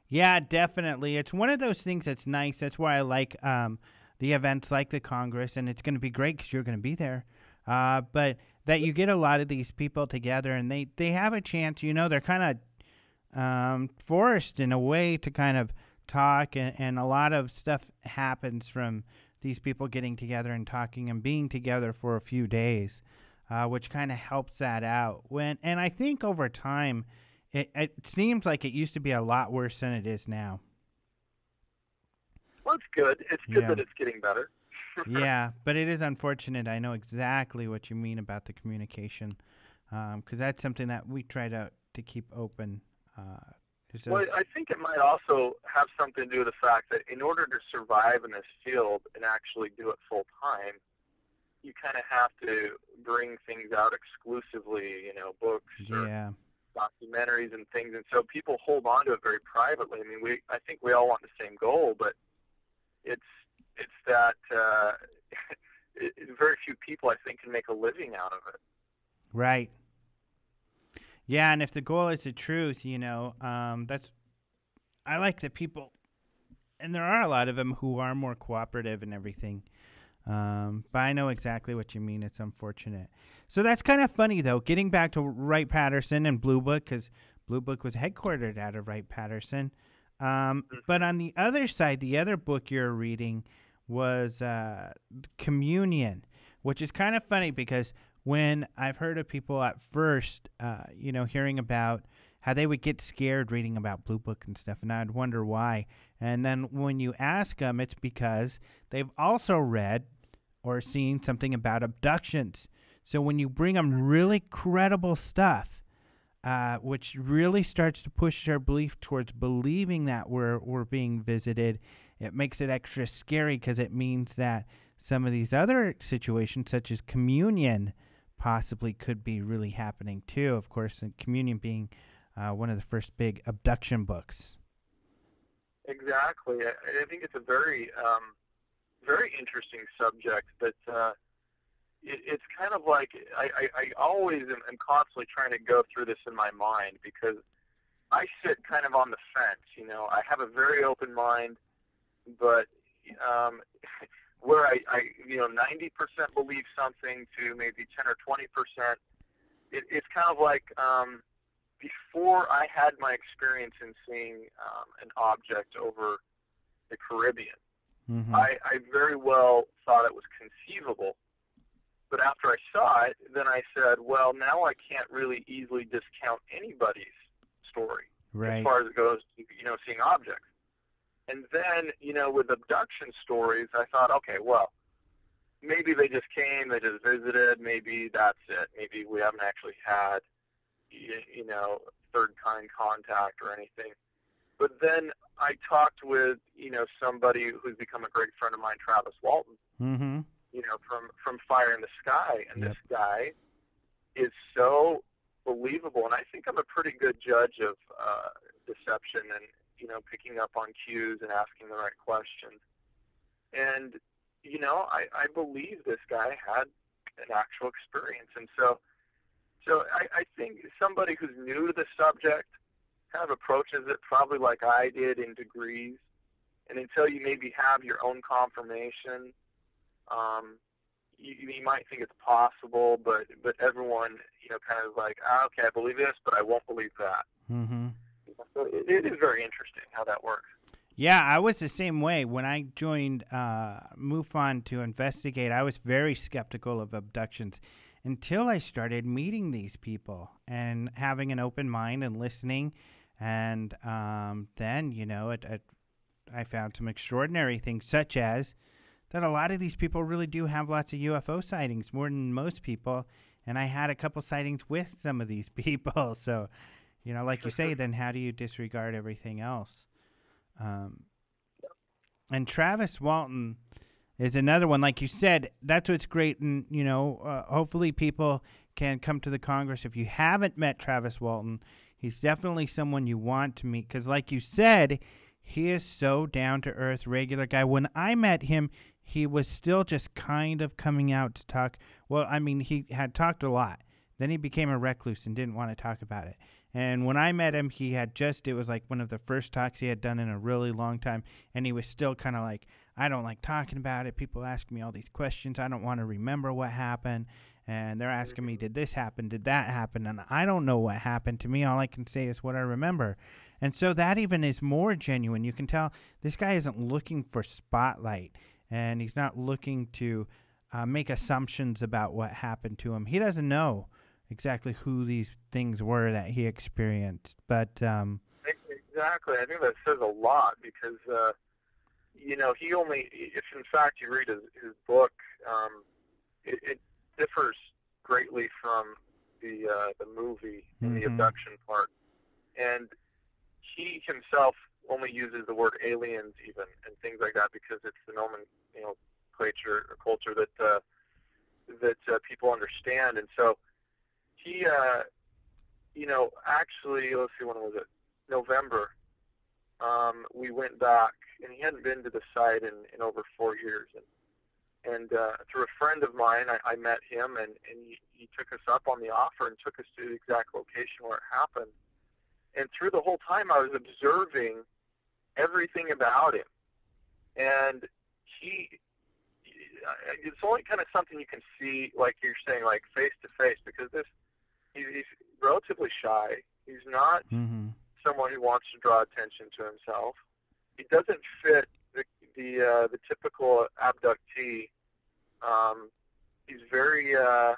Yeah, definitely. It's one of those things that's nice. That's why I like the events like the Congress, and it's going to be great because you're going to be there. But that you get a lot of these people together, and they have a chance. They're kind of forced in a way to kind of talk, and a lot of stuff happens from these people getting together and talking and being together for a few days, which kind of helps that out. And I think over time, it seems like it used to be a lot worse than it is now. Well, it's good. It's good that it's getting better. Yeah, but it is unfortunate. I know exactly what you mean about the communication, because that's something that we try to keep open. Well, I think it might also have something to do with the fact that in order to survive in this field and actually do it full time, you kind of have to bring things out exclusively, books or documentaries and things, and so people hold on to it very privately. I mean, I think we all want the same goal, but it's that very few people, I think, can make a living out of it. Right. Yeah, and if the goal is the truth, that's. I like that people, and there are a lot of them who are more cooperative and everything. But I know exactly what you mean. It's unfortunate. So that's kind of funny, though. Getting back to Wright-Patterson and Blue Book, because Blue Book was headquartered out of Wright-Patterson. But on the other side, the other book you're reading was Communion, which is kind of funny because when I've heard of people at first, hearing about how they would get scared reading about Blue Book and stuff, and I'd wonder why. And then when you ask them, it's because they've also read or seen something about abductions. So when you bring them really credible stuff, which really starts to push their belief towards believing that we're being visited, it makes it extra scary because it means that some of these other situations, such as Communion, possibly could be really happening too. Of course, Communion being one of the first big abduction books. Exactly. I think it's a very, very interesting subject, but it's kind of like I always am constantly trying to go through this in my mind because I sit kind of on the fence. I have a very open mind, but where I 90% believe something to maybe 10 or 20%, it's kind of like before I had my experience in seeing an object over the Caribbean, I very well thought it was conceivable. But after I saw it, then I said, well, now I can't really easily discount anybody's story as far as it goes to, seeing objects. And then, with abduction stories, I thought, okay, well, maybe they just came, they just visited, maybe that's it. Maybe we haven't actually had, third-kind contact or anything. But then I talked with, somebody who's become a great friend of mine, Travis Walton, from Fire in the Sky. And this guy is so believable. And I think I'm a pretty good judge of deception and, picking up on cues and asking the right questions. And, I believe this guy had an actual experience. And so I think somebody who's new to the subject kind of approaches it probably like I did in degrees. And until you maybe have your own confirmation, you might think it's possible, but everyone, kind of like, okay, I believe this, but I won't believe that. So it is very interesting how that works. Yeah, I was the same way. When I joined MUFON to investigate, I was very skeptical of abductions until I started meeting these people and having an open mind and listening. And then, I found some extraordinary things, such as that a lot of these people really do have lots of UFO sightings, more than most people. And I had a couple sightings with some of these people. So, like you say, then how do you disregard everything else? And Travis Walton is another one. Like you said, that's what's great. And, hopefully people can come to the Congress. If you haven't met Travis Walton, he's definitely someone you want to meet. Because like you said, he is so down-to-earth, regular guy. When I met him, he was still just kind of coming out to talk. Well, I mean, he had talked a lot. Then he became a recluse and didn't want to talk about it. And when I met him, it was like one of the first talks he had done in a really long time. And he was still kind of like, I don't like talking about it. People ask me all these questions. I don't want to remember what happened. And they're asking me, did this happen? Did that happen? And I don't know what happened to me. All I can say is what I remember. And so that even is more genuine. You can tell this guy isn't looking for spotlight. And he's not looking to make assumptions about what happened to him. He doesn't know exactly who these things were that he experienced. But exactly. I think that says a lot because, he only, if in fact you read his book, it differs greatly from the movie in the abduction part. And he himself only uses the word aliens even and things like that because it's the nomenclature or culture that people understand. And so he, actually, let's see, when was it? November. We went back, and he hadn't been to the site in over 4 years. And through a friend of mine, I met him, and he took us up on the offer and took us to the exact location where it happened. And through the whole time, I was observing everything about him. And it's only kind of something you can see, like you're saying, like face to face, because he's relatively shy. He's not someone who wants to draw attention to himself. He doesn't fit the typical abductee. He's very, I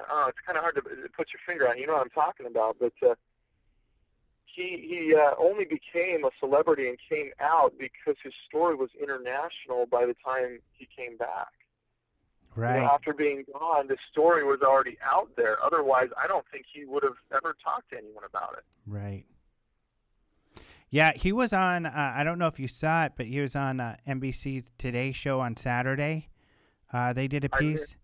don't know, it's kind of hard to put your finger on. You know what I'm talking about, but he only became a celebrity and came out because his story was international by the time he came back. Right. After being gone, the story was already out there. Otherwise, I don't think he would have ever talked to anyone about it. Right. Yeah, he was on, I don't know if you saw it, but he was on NBC Today show on Saturday. They did a piece.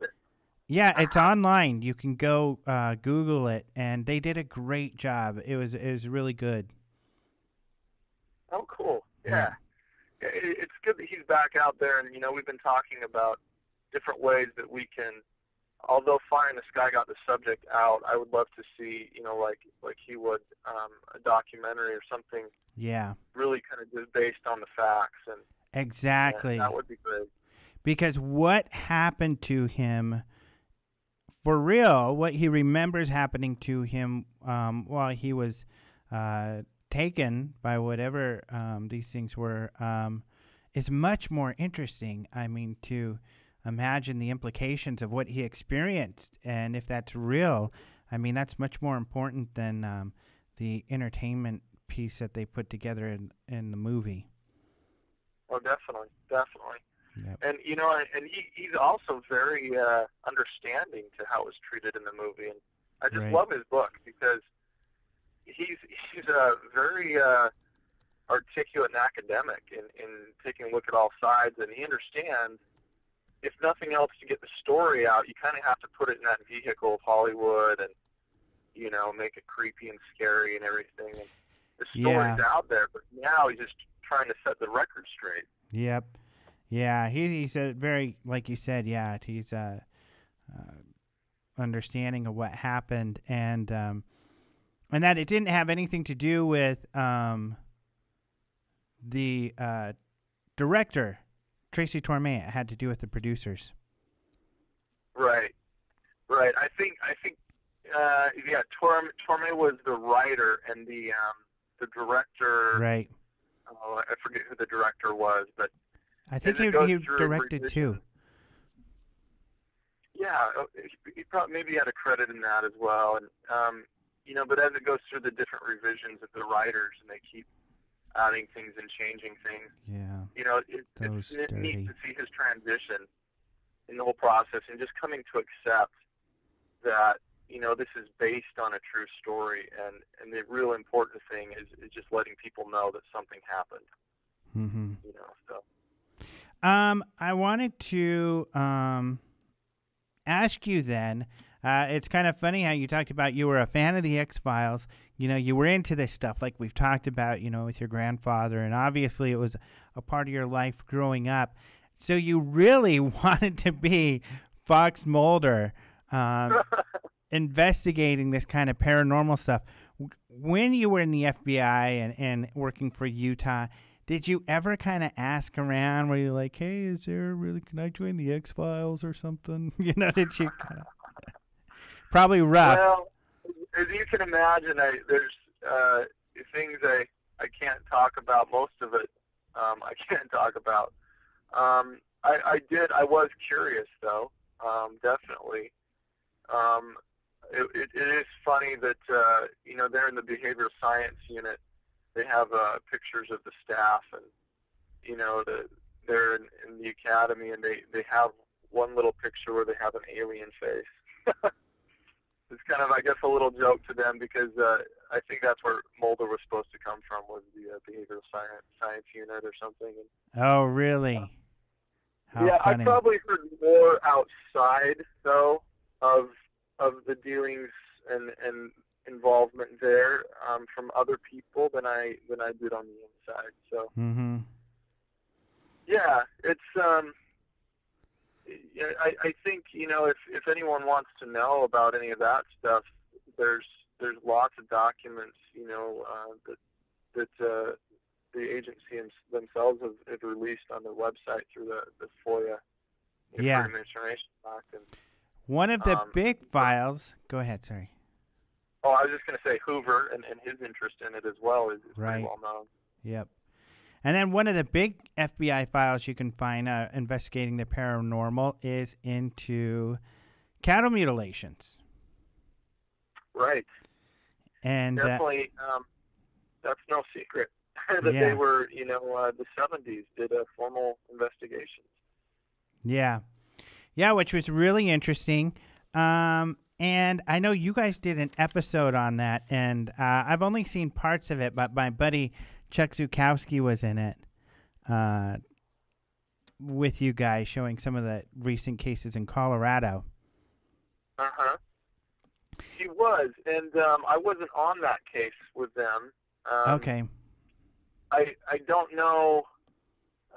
Yeah, it's online. You can go Google it, and they did a great job. It was really good. Oh, cool. Yeah. It's good that he's back out there, and, we've been talking about different ways that we can, although Fire in the Sky got the subject out, I would love to see, like he would, a documentary or something. Yeah. Really kind of just based on the facts. And exactly. That would be great. Because what happened to him, for real, what he remembers happening to him while he was taken by whatever these things were, is much more interesting. I mean, to imagine the implications of what he experienced, and if that's real, I mean, that's much more important than the entertainment piece that they put together in the movie. Oh, definitely. Yep. And and he's also very understanding to how it was treated in the movie, and I just love his book because he's a very articulate and academic in taking a look at all sides, and he understands, if nothing else, to get the story out, you kind of have to put it in that vehicle of Hollywood and, make it creepy and scary and everything. And the story's out there, but now he's just trying to set the record straight. Yep. Yeah, he's a very, like you said, he's understanding of what happened, and that it didn't have anything to do with the director, Tracy Torme. It had to do with the producers. Right. I think Torme was the writer, and the director. Right. Oh, I forget who the director was, but I think he directed too. Yeah, he probably maybe had a credit in that as well, and but as it goes through the different revisions of the writers, and they keep adding things and changing things. Yeah. It's neat to see his transition in the whole process, and just coming to accept that this is based on a true story, and the real important thing is just letting people know that something happened. Mm-hmm. You know, so. I wanted to ask you then. It's kind of funny how you talked about you were a fan of the X-Files. You know, you were into this stuff like we've talked about, you know, with your grandfather, and obviously it was a part of your life growing up. So you really wanted to be Fox Mulder, investigating this kind of paranormal stuff. When you were in the FBI and working for Utah, did you ever kind of ask around? Were you like, hey, can I join the X-Files or something? You know, did you kind of... Probably rough. Well, as you can imagine, there's things I can't talk about. Most of it I can't talk about. I was curious, though, definitely. It is funny that, you know, they're in the behavioral science unit. They have pictures of the staff, and, you know, they're in the academy, and they have one little picture where they have an alien face. It's kind of, I guess, a little joke to them because I think that's where Mulder was supposed to come from, was the behavioral science unit or something. Oh, really? How yeah, funny. I probably heard more outside, though, of the dealings and involvement there from other people than I did on the inside. So, yeah, it's I think, you know, if anyone wants to know about any of that stuff, there's lots of documents, you know, that the agency themselves have released on their website through the FOIA, Freedom of Information Act. And one of the big files. Go ahead. Sorry. Oh, I was just going to say Hoover and his interest in it as well is pretty well known. Yep. And then one of the big FBI files you can find investigating the paranormal is into cattle mutilations. Right. And definitely, that's no secret that they were, you know, the 70s did a formal investigation. Yeah. Yeah, which was really interesting. And I know you guys did an episode on that, and I've only seen parts of it, but my buddy Chuck Zukowski was in it with you guys, showing some of the recent cases in Colorado. Uh-huh. He was, and I wasn't on that case with them. Okay. I don't know.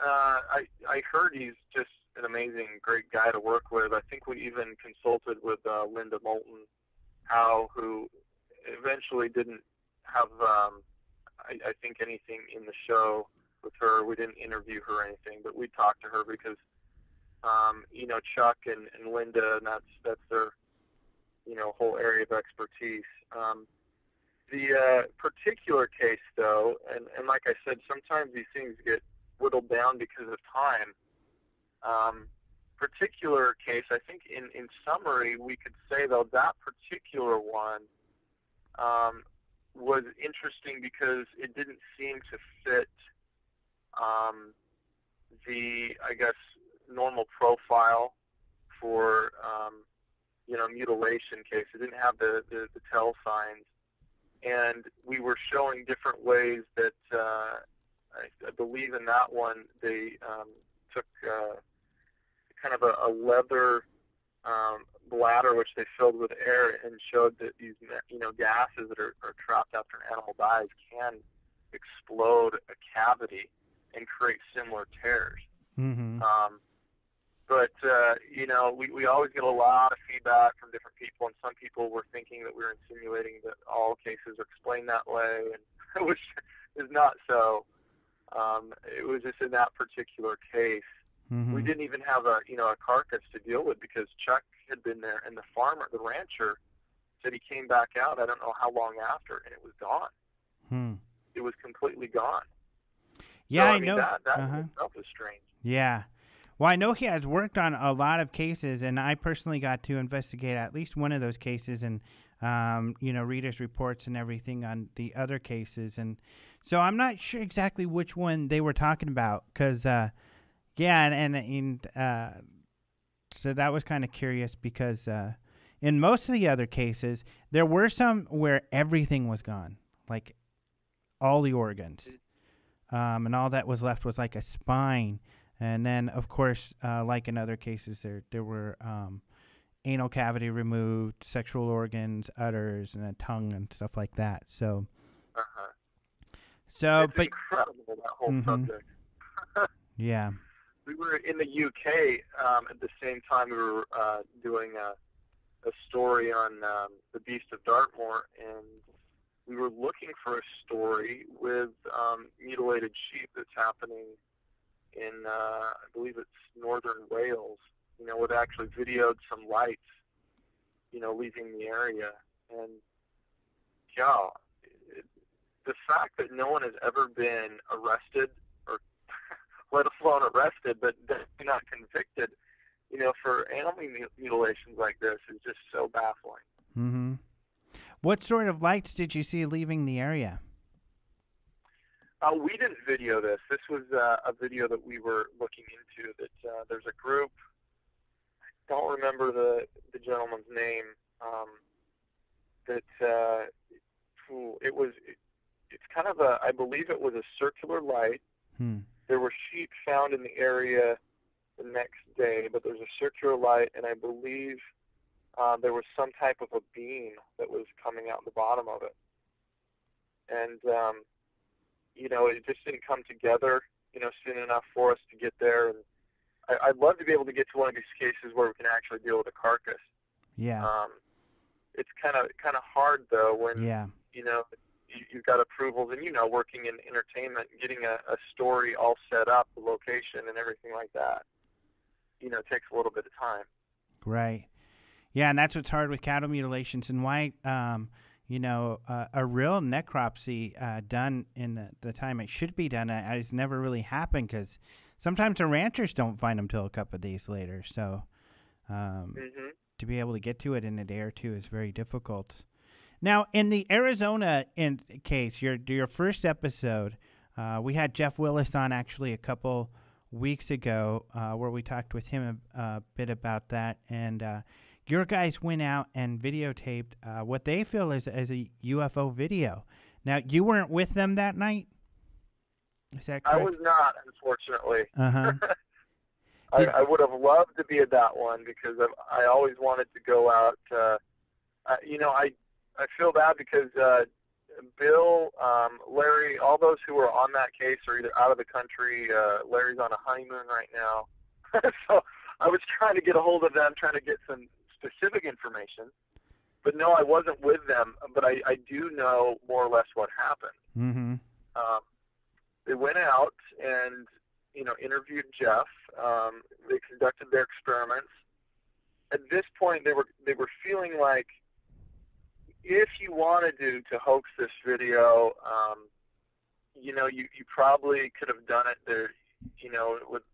I heard he's just an amazing, great guy to work with. I think we even consulted with Linda Moulton Howe, who eventually didn't have, I think, anything in the show with her. We didn't interview her or anything, but we talked to her because, you know, Chuck and Linda, and that's their, you know, whole area of expertise. The particular case, though, and like I said, sometimes these things get whittled down because of time. Particular case, I think in summary, we could say, though, that particular one was interesting because it didn't seem to fit the, I guess, normal profile for, you know, mutilation case. It didn't have the tell signs. And we were showing different ways that, I believe in that one, they took kind of a leather bladder which they filled with air and showed that these, you know, gases that are trapped after an animal dies can explode a cavity and create similar tears. Mm-hmm. But, you know, we always get a lot of feedback from different people, and some people were thinking that we were insinuating that all cases are explained that way, and which is not so. It was just in that particular case. Mm-hmm. We didn't even have a carcass to deal with because Chuck had been there, and the farmer, the rancher, said he came back out, I don't know how long after, and it was gone. It was completely gone. Yeah, so, I know. That in itself is strange. Yeah. Well, I know he has worked on a lot of cases, and I personally got to investigate at least one of those cases and, you know, read his reports and everything on the other cases. And so I'm not sure exactly which one they were talking about because, so that was kind of curious because in most of the other cases, there were some where everything was gone, like all the organs. and all that was left was like a spine. And then, of course, like in other cases, there were anal cavity removed, sexual organs, udders, and a tongue and stuff like that. So, it's incredible, that whole subject. Yeah. We were in the UK at the same time. We were doing a story on the Beast of Dartmoor, and we were looking for a story with mutilated sheep that's happening in, I believe it's northern Wales, where they actually videoed some lights, leaving the area. And, yeah, the fact that no one has ever been arrested, or let alone arrested, but not convicted, for animal mutilations like this is just so baffling. Mm-hmm. What sort of lights did you see leaving the area? We didn't video this. This was a video that we were looking into. That there's a group. I don't remember the gentleman's name. It's kind of I believe it was a circular light. There were sheep found in the area the next day, but there's a circular light, and I believe there was some type of a beam that was coming out the bottom of it. And, it just didn't come together, soon enough for us to get there. And I'd love to be able to get to one of these cases where we can actually deal with a carcass. Yeah. It's kind of hard, though, when, yeah. You've got approvals, and, working in entertainment, getting a story all set up, the location and everything like that, takes a little bit of time. Right. Yeah, and that's what's hard with cattle mutilations, and why, a real necropsy done in the time it should be done has never really happened, because sometimes the ranchers don't find them till a couple of days later. So to be able to get to it in a day or two is very difficult. Now, in the Arizona case, your first episode, we had Jeff Willis on actually a couple weeks ago where we talked with him a bit about that, and your guys went out and videotaped what they feel is a UFO video. Now, you weren't with them that night? Is that correct? I was not, unfortunately. Uh-huh. I would have loved to be at that one, because I always wanted to go out. I feel bad because Bill, Larry, all those who were on that case are either out of the country. Larry's on a honeymoon right now. So I was trying to get a hold of them, trying to get some specific information. But no, I wasn't with them, but I do know more or less what happened. Mm-hmm. They went out and, interviewed Jeff. They conducted their experiments. At this point, they were feeling like, if you wanted to hoax this video, you probably could have done it there,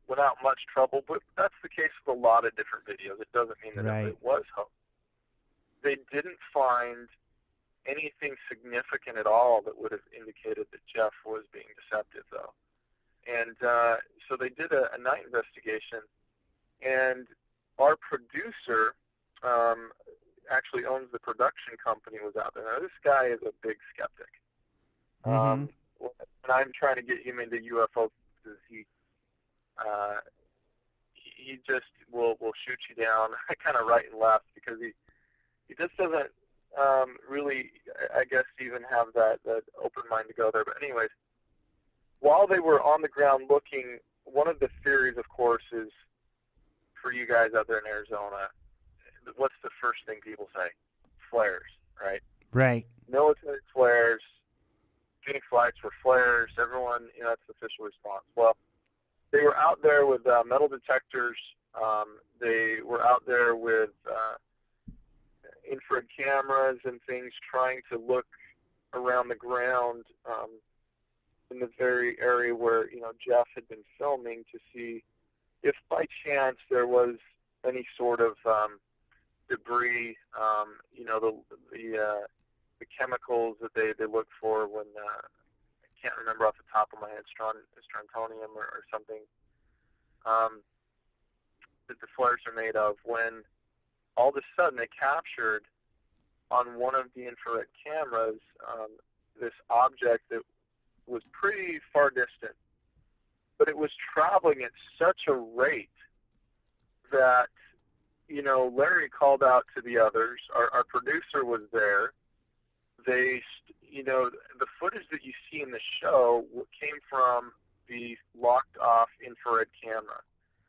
without much trouble. But that's the case with a lot of different videos. It doesn't mean that it was hoaxed. They didn't find anything significant at all that would have indicated that Jeff was being deceptive, though. And so they did a night investigation, and our producer actually owns the production company, was out there. Now, this guy is a big skeptic. Mm-hmm. And I'm trying to get him into UFOs because he just will shoot you down kind of right and left, because he just doesn't really, I guess, even have that open mind to go there. But anyways, while they were on the ground looking, one of the theories, of course, is for you guys out there in Arizona, what's the first thing people say? Flares, right? Right. Military flares, Phoenix lights were flares. Everyone, that's the official response. Well, they were out there with metal detectors. They were out there with infrared cameras and things, trying to look around the ground in the very area where, Jeff had been filming, to see if by chance there was any sort of debris, the chemicals that they look for when, I can't remember off the top of my head, strontium or something, that the flares are made of, when all of a sudden they captured on one of the infrared cameras this object that was pretty far distant, but it was traveling at such a rate that, you know, Larry called out to the others. Our producer was there. They, you know, the footage that you see in the show came from the locked-off infrared camera.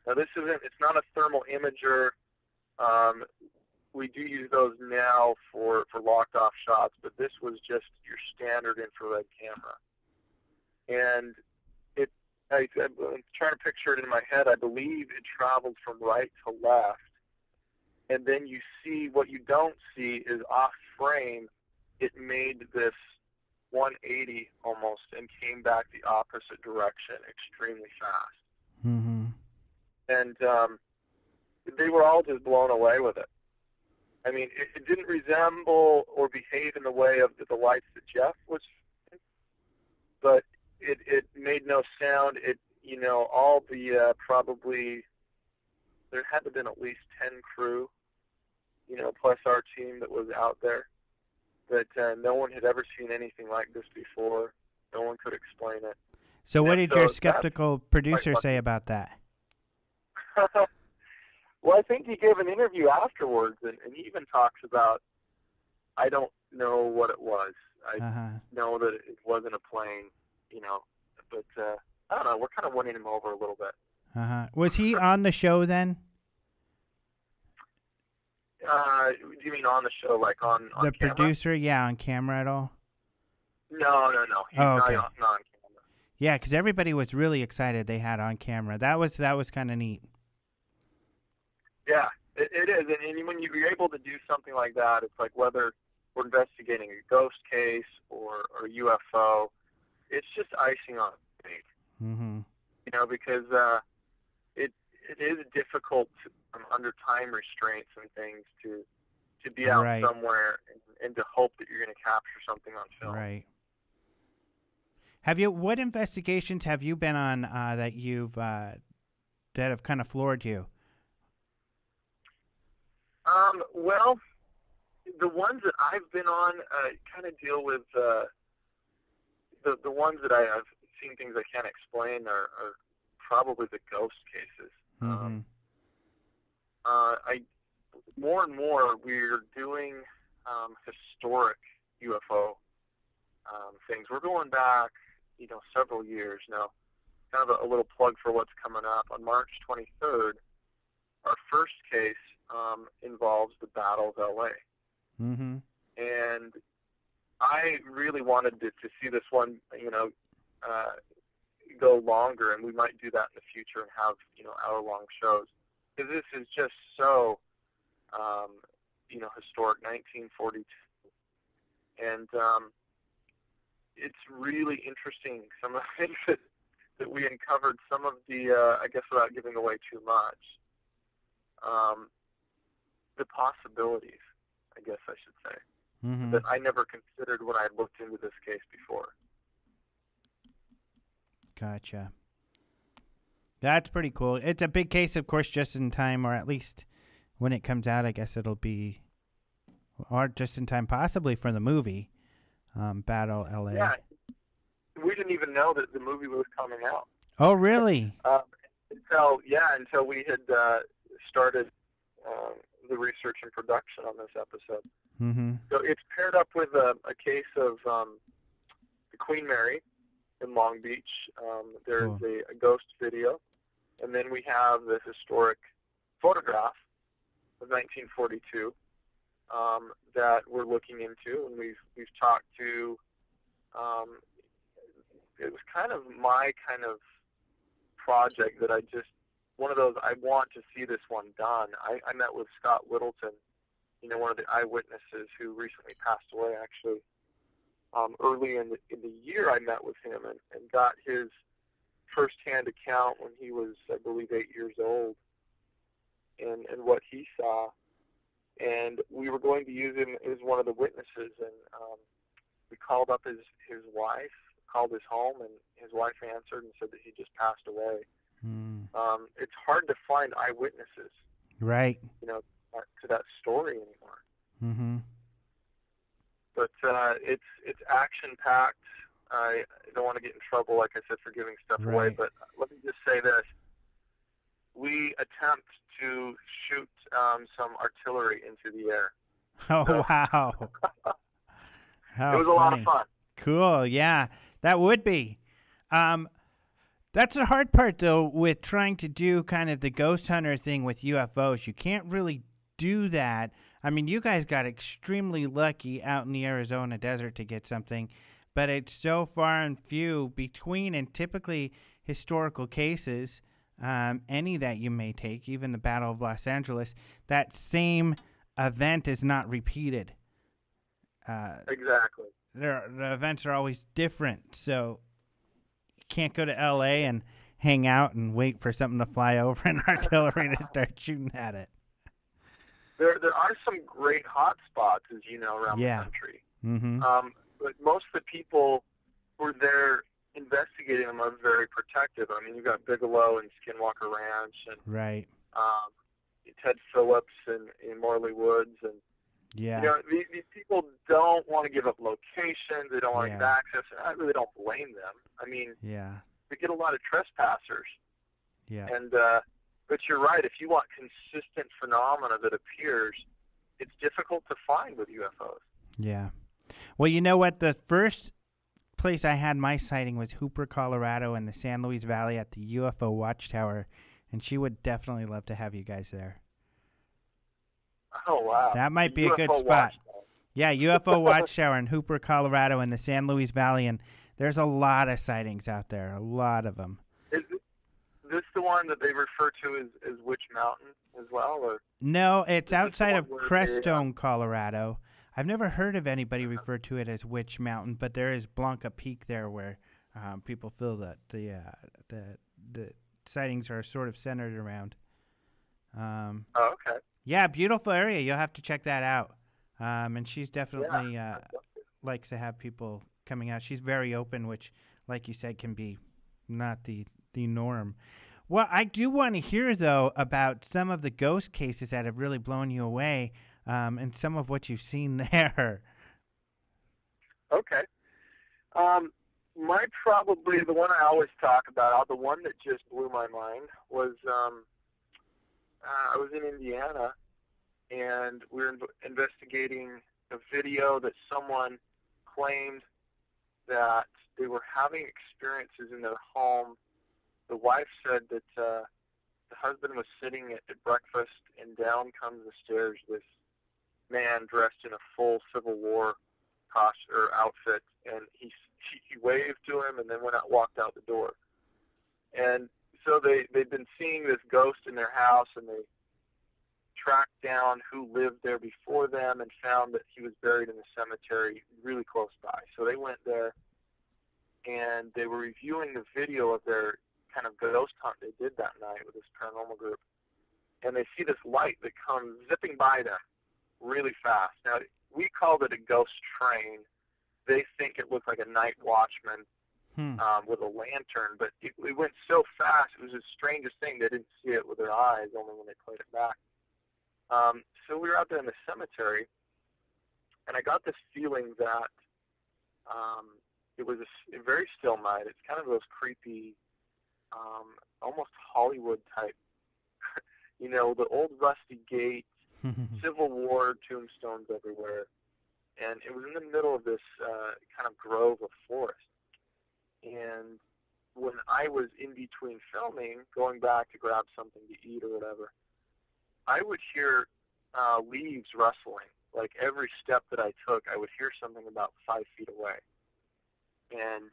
Now, it's not a thermal imager. We do use those now for locked-off shots, but this was just your standard infrared camera. And I'm trying to picture it in my head. I believe it traveled from right to left. And then you see, what you don't see is off frame, it made this 180 almost and came back the opposite direction extremely fast. Mm-hmm. And they were all just blown away with it. I mean, it didn't resemble or behave in the way of the lights that Jeff was, but it made no sound. It, you know, all the probably, there had to have been at least 10 crew, you know, plus our team that was out there, that no one had ever seen anything like this before. No one could explain it. So what did your skeptical producer say about that? Well, I think he gave an interview afterwards, and he even talks about, I don't know what it was. I know that it wasn't a plane, you know, but I don't know. We're kind of winning him over a little bit. Was he on the show then? Do you mean on the show, like on the camera? Producer? Yeah, on camera at all? No. He's not on camera. Yeah, because everybody was really excited they had on camera. That was kind of neat. Yeah, it is. And when you're able to do something like that, it's like whether we're investigating a ghost case or UFO, it's just icing on the cake. Mm-hmm. You know, because it is difficult under time restraints and things to be out somewhere and to hope that you're going to capture something on film. Right. What investigations have you been on that you've that have kind of floored you? Well, the ones that I've been on kind of deal with the ones that I've seen things I can't explain are probably the ghost cases. Mm-hmm. More and more we're doing historic UFO things. We're going back, you know, several years now. Kind of a little plug for what's coming up. On March 23rd, our first case involves the Battle of L.A. Mm-hmm. And I really wanted to see this one, you know, go longer, and we might do that in the future and have, you know, hour-long shows. Because this is just so, you know, historic, 1942. And it's really interesting, some of the things that we uncovered, some of the, I guess without giving away too much, the possibilities, I guess I should say, that I never considered when I had looked into this case before. Gotcha. That's pretty cool. It's a big case, of course, just in time, or at least when it comes out, I guess it'll be, or just in time possibly for the movie, Battle L.A. Yeah, we didn't even know that the movie was coming out. Oh, really? Until we had started the research and production on this episode. Mm-hmm. So it's paired up with a case of the Queen Mary in Long Beach. There's a ghost video, and then we have the historic photograph of 1942 that we're looking into, and we've talked to. It was kind of my kind of project that one of those, I want to see this one done. I met with Scott Littleton, you know, one of the eyewitnesses who recently passed away, actually. Early in the year, I met with him and got his firsthand account when he was, I believe, 8 years old, and what he saw. And we were going to use him as one of the witnesses, and we called up his wife, called his home, and his wife answered and said that he just passed away. It's hard to find eyewitnesses, right? You know, to that story anymore. Mm-hmm. But it's action packed. I don't want to get in trouble, like I said, for giving stuff away, Right. but let me just say this. We attempt to shoot some artillery into the air. Oh, So, wow. How it was a lot of funny. fun. Cool. Yeah, that would be. That's the hard part, though, with trying to do kind of the ghost hunter thing with UFOs. You can't really do that. I mean, you guys got extremely lucky out in the Arizona desert to get something, but it's so far and few between, and typically historical cases, any that you may take, even the Battle of Los Angeles, that same event is not repeated. Exactly. The events are always different, so you can't go to L.A. and hang out and wait for something to fly over and artillery to start shooting at it. There are some great hot spots, as you know, around the country. Mm-hmm. But most of the people who are there investigating them are very protective. I mean, you've got Bigelow and Skinwalker Ranch, and Right. Ted Phillips in Morley Woods, and Yeah. you know, these people don't want to give up locations. They don't want to Yeah. give access. And I really don't blame them. I mean, Yeah. we get a lot of trespassers. Yeah. And but you're right. If you want consistent phenomena that appears, it's difficult to find with UFOs. Yeah. Well, you know what? The first place I had my sighting was Hooper, Colorado, in the San Luis Valley at the UFO Watchtower, and she would definitely love to have you guys there. Oh, wow. That might be a good UFO spot. Watchtower. Yeah, UFO Watchtower in Hooper, Colorado, in the San Luis Valley, and there's a lot of sightings out there, a lot of them. Is this the one that they refer to as Witch Mountain as well? Or No, it's Is this outside the of one where Crestone, Colorado. I've never heard of anybody refer to it as Witch Mountain, but there is Blanca Peak there where people feel that the sightings are sort of centered around. oh, okay. Yeah, beautiful area. You'll have to check that out. And she's definitely likes to have people coming out. She's very open, which, like you said, can be not the norm. Well, I do want to hear, though, about some of the ghost cases that have really blown you away, and some of what you've seen there. Okay. Probably the one I always talk about, the one that just blew my mind, was I was in Indiana, and we were investigating a video that someone claimed that they were having experiences in their home. The wife said that the husband was sitting at breakfast, and down comes the stairs this man dressed in a full Civil War costume or outfit, and he waved to him and then walked out the door. And so they'd been seeing this ghost in their house, and they tracked down who lived there before them and found that he was buried in the cemetery really close by. So they went there, and they were reviewing the video of their kind of ghost hunt they did that night with this paranormal group. And they see this light that comes zipping by them really fast. Now, we called it a ghost train. They think it looked like a night watchman with a lantern, but it went so fast. It was the strangest thing. They didn't see it with their eyes, only when they played it back. So we were out there in the cemetery, and I got this feeling that it was a very still night. It's kind of those creepy, almost Hollywood type, you know, the old rusty gates, Civil War tombstones everywhere. And it was in the middle of this kind of grove of forest. And when I was in between filming, going back to grab something to eat or whatever, I would hear leaves rustling. Like every step that I took, I would hear something about 5 feet away. And,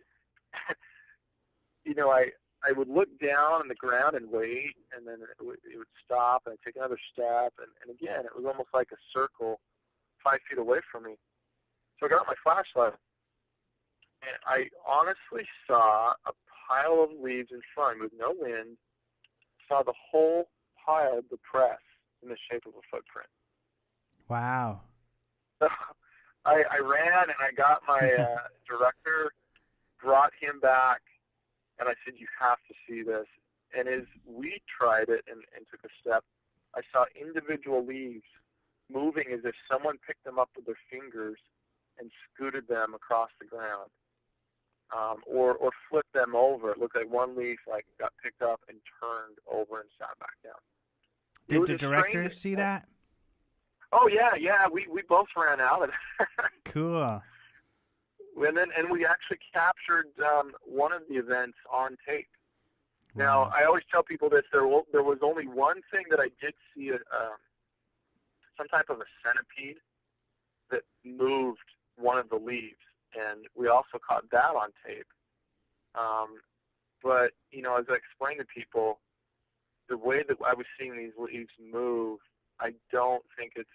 you know, I would look down on the ground and wait, and then it would stop, and I'd take another step. And again, it was almost like a circle 5 feet away from me. So I got my flashlight, and I honestly saw a pile of leaves in front of me with no wind, saw the whole pile depressed in the shape of a footprint. Wow. So I ran, and I got my director, brought him back, and I said, you have to see this. And as we tried it and took a step, I saw individual leaves moving as if someone picked them up with their fingers and scooted them across the ground. or flip them over. It looked like one leaf like got picked up and turned over and sat back down. Did the director see that? Oh yeah. We both ran out of it. Cool. And we actually captured one of the events on tape. Wow. Now, I always tell people this, there was only one thing that I did see, some type of a centipede that moved one of the leaves, and we also caught that on tape. But, as I explained to people, the way that I was seeing these leaves move, I don't think it's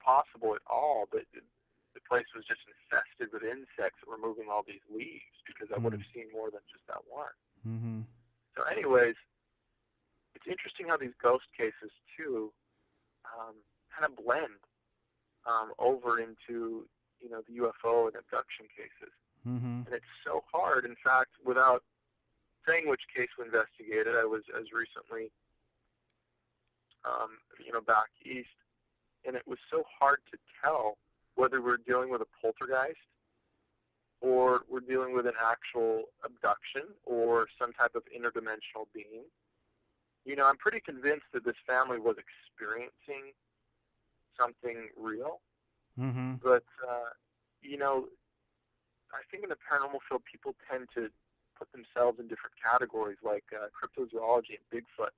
possible at all, but the place was just infested with insects that were moving all these leaves, because I would have seen more than just that one. Mm-hmm. So anyways, it's interesting how these ghost cases, too, kind of blend over into, the UFO and abduction cases. Mm-hmm. And it's so hard. In fact, without saying which case we investigated, I was as recently, back east, and it was so hard to tell whether we're dealing with a poltergeist or we're dealing with an actual abduction or some type of interdimensional being. I'm pretty convinced that this family was experiencing something real. Mm-hmm. But, I think in the paranormal field, people tend to put themselves in different categories, like cryptozoology and Bigfoot.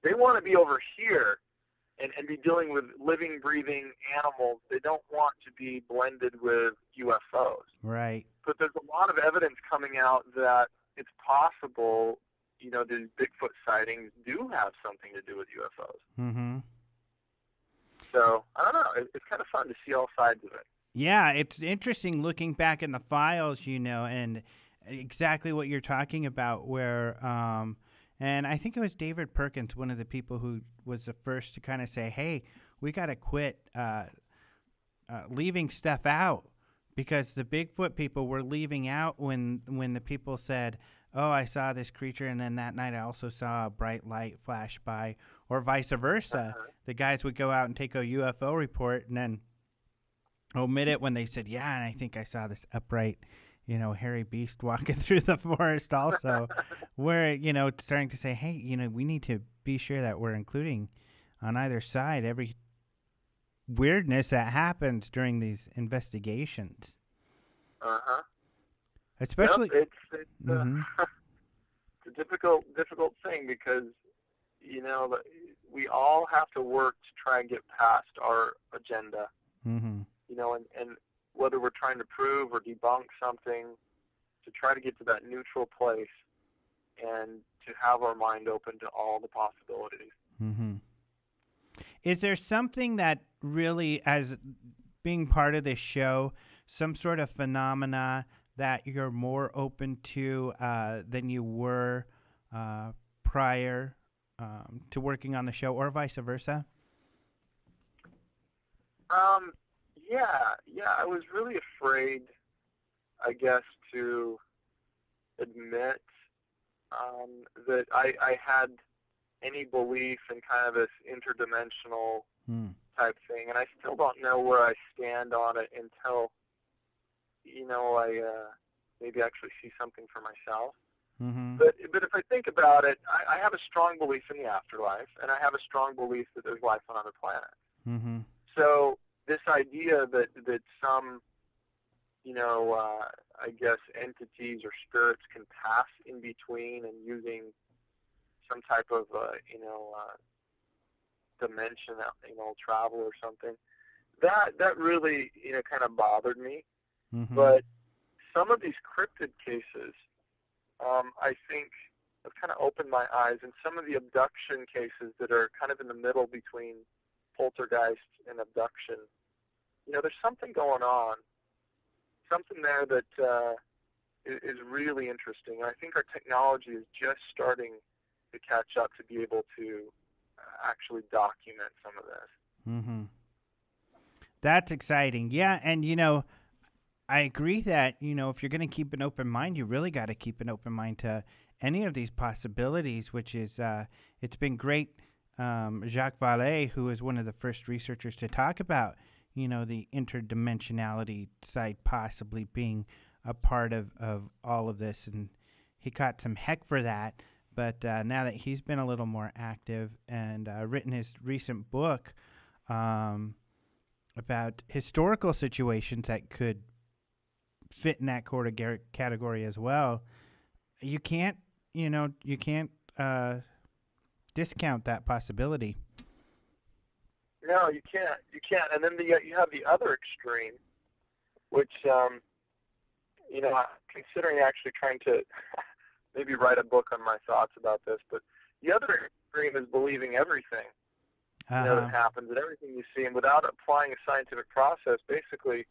They want to be over here and be dealing with living, breathing animals. They don't want to be blended with UFOs. Right. But there's a lot of evidence coming out that it's possible, these Bigfoot sightings do have something to do with UFOs. Mm-hmm. So, I don't know. It's kind of fun to see all sides of it. Yeah, it's interesting looking back in the files, and exactly what you're talking about, where, and I think it was David Perkins, one of the people who was the first to kind of say, hey, we got to quit leaving stuff out, because the Bigfoot people were leaving out when the people said, oh, I saw this creature, and then that night I also saw a bright light flash by, or vice versa. Uh-huh. The guys would go out and take a UFO report and then omit it when they said, yeah, and I think I saw this upright, hairy beast walking through the forest also, where, it's starting to say, hey, we need to be sure that we're including on either side every weirdness that happens during these investigations. Uh-huh. Especially, Yep, it's it's a difficult thing, because we all have to work to try and get past our agenda. Mm-hmm. And whether we're trying to prove or debunk something, to try to get to that neutral place and to have our mind open to all the possibilities. Mm-hmm. Is there something that really, as being part of this show, some sort of phenomena that you're more open to than you were prior to working on the show, or vice versa? Yeah, I was really afraid, I guess, to admit that I had any belief in kind of this interdimensional type thing, and I still don't know where I stand on it until, I maybe actually see something for myself. Mm-hmm. But if I think about it, I have a strong belief in the afterlife, and I have a strong belief that there's life on other planets. Mm-hmm. So this idea that some, I guess, entities or spirits can pass in between and using some type of, dimension, travel or something, that really, kind of bothered me. Mm-hmm. But some of these cryptid cases, I think, have kind of opened my eyes, and some of the abduction cases that are kind of in the middle between poltergeist and abduction, there's something going on, something there that is really interesting. And I think our technology is just starting to catch up to be able to actually document some of this. Mm-hmm. That's exciting. Yeah, and, I agree that, if you're going to keep an open mind, you really got to keep an open mind to any of these possibilities, which is, it's been great. Jacques Vallée, who is one of the first researchers to talk about, the interdimensionality side possibly being a part of all of this, and he caught some heck for that. But now that he's been a little more active and written his recent book about historical situations that could fit in that category as well, you can't discount that possibility. No, you can't. You can't. And then you have the other extreme, which, I'm considering actually trying to maybe write a book on my thoughts about this. But the other extreme is believing everything that happens and everything you see, and without applying a scientific process, basically,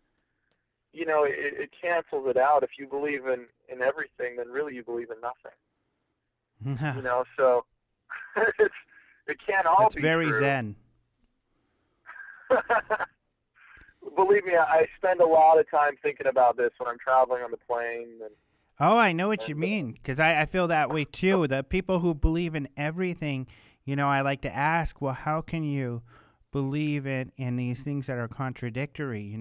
it cancels it out. If you believe in everything, then really you believe in nothing. So it can't all That's be very true. Zen. Believe me, I spend a lot of time thinking about this when I'm traveling on the plane. Oh, I know what you mean, because I feel that way too. The people who believe in everything, I like to ask, well, how can you believe in these things that are contradictory,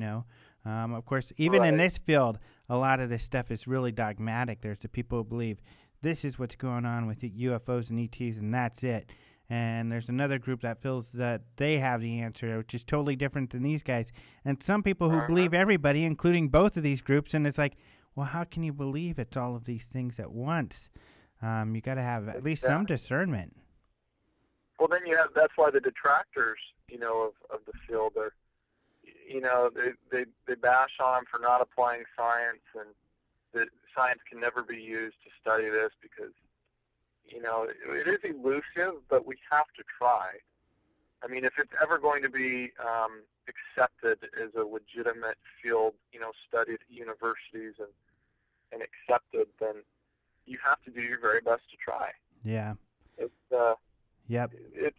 Of course, even in this field, a lot of this stuff is really dogmatic. There's the people who believe this is what's going on with the UFOs and ETs, and that's it. And there's another group that feels that they have the answer, which is totally different than these guys. And some people who believe everybody, including both of these groups, and it's like, well, how can you believe it's all of these things at once? You got to have at least some discernment. Well, then that's why the detractors, of the field are, they bash on them for not applying science, and that science can never be used to study this because, it is elusive, but we have to try. I mean, if it's ever going to be accepted as a legitimate field, studied at universities and accepted, then you have to do your very best to try. Yeah. It's, yep. It's,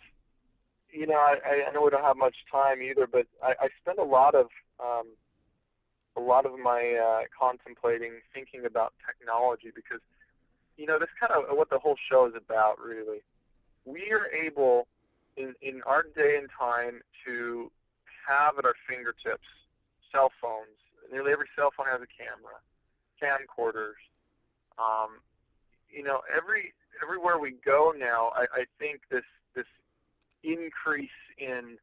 I know we don't have much time either, but I spend a lot of my contemplating, thinking about technology because, that's kind of what the whole show is about, really. We are able, in our day and time, to have at our fingertips cell phones. Nearly every cell phone has a camera, camcorders. Everywhere we go now, I think this increase in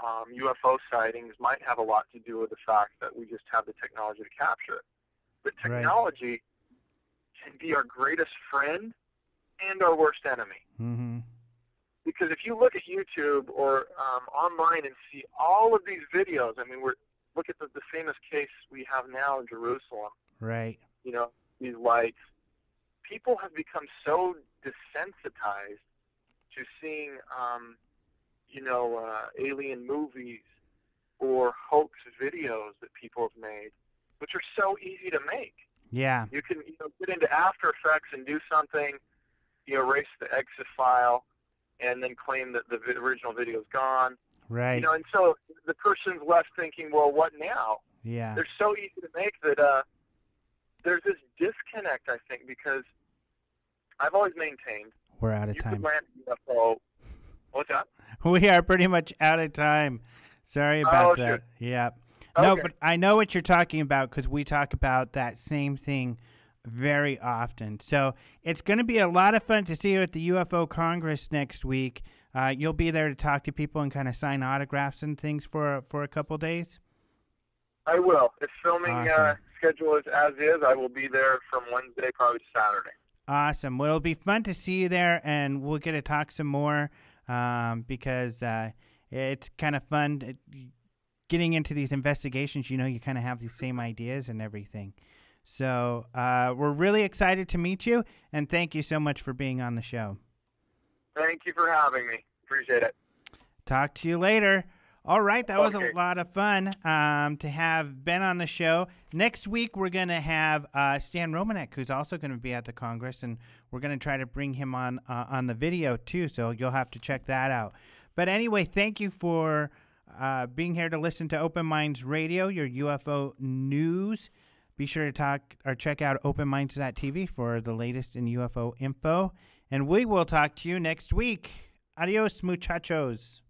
UFO sightings might have a lot to do with the fact that we just have the technology to capture it. But technology can be our greatest friend and our worst enemy. Mm-hmm. Because if you look at YouTube or online and see all of these videos, I mean, look at the famous case we have now in Jerusalem. Right. These lights. People have become so desensitized to seeing, alien movies or hoax videos that people have made, which are so easy to make. Yeah. You can get into After Effects and do something, erase the exif file, and then claim that the original video is gone. Right. And so the person's left thinking, well, what now? Yeah. They're so easy to make that there's this disconnect, I think, because I've always maintained we're out of you time. could land a UFO. What's that? We are pretty much out of time. Sorry about that. Shoot. Yeah. Okay. No, but I know what you're talking about because we talk about that same thing very often. So it's going to be a lot of fun to see you at the UFO Congress next week. You'll be there to talk to people and kind of sign autographs and things for a couple days? I will. If filming Awesome. schedule is as is, I will be there from Wednesday, probably Saturday. Awesome. Well, it'll be fun to see you there, and we'll get to talk some more because it's kind of fun getting into these investigations. You kind of have the same ideas and everything. So we're really excited to meet you, and thank you so much for being on the show. Thank you for having me. Appreciate it. Talk to you later. All right, that was Okay. a lot of fun to have Ben on the show. Next week, we're going to have Stan Romanek, who's also going to be at the Congress, and we're going to try to bring him on the video, too, so you'll have to check that out. But anyway, thank you for being here to listen to Open Minds Radio, your UFO news. Be sure to check out openminds.tv for the latest in UFO info, and we will talk to you next week. Adios, muchachos.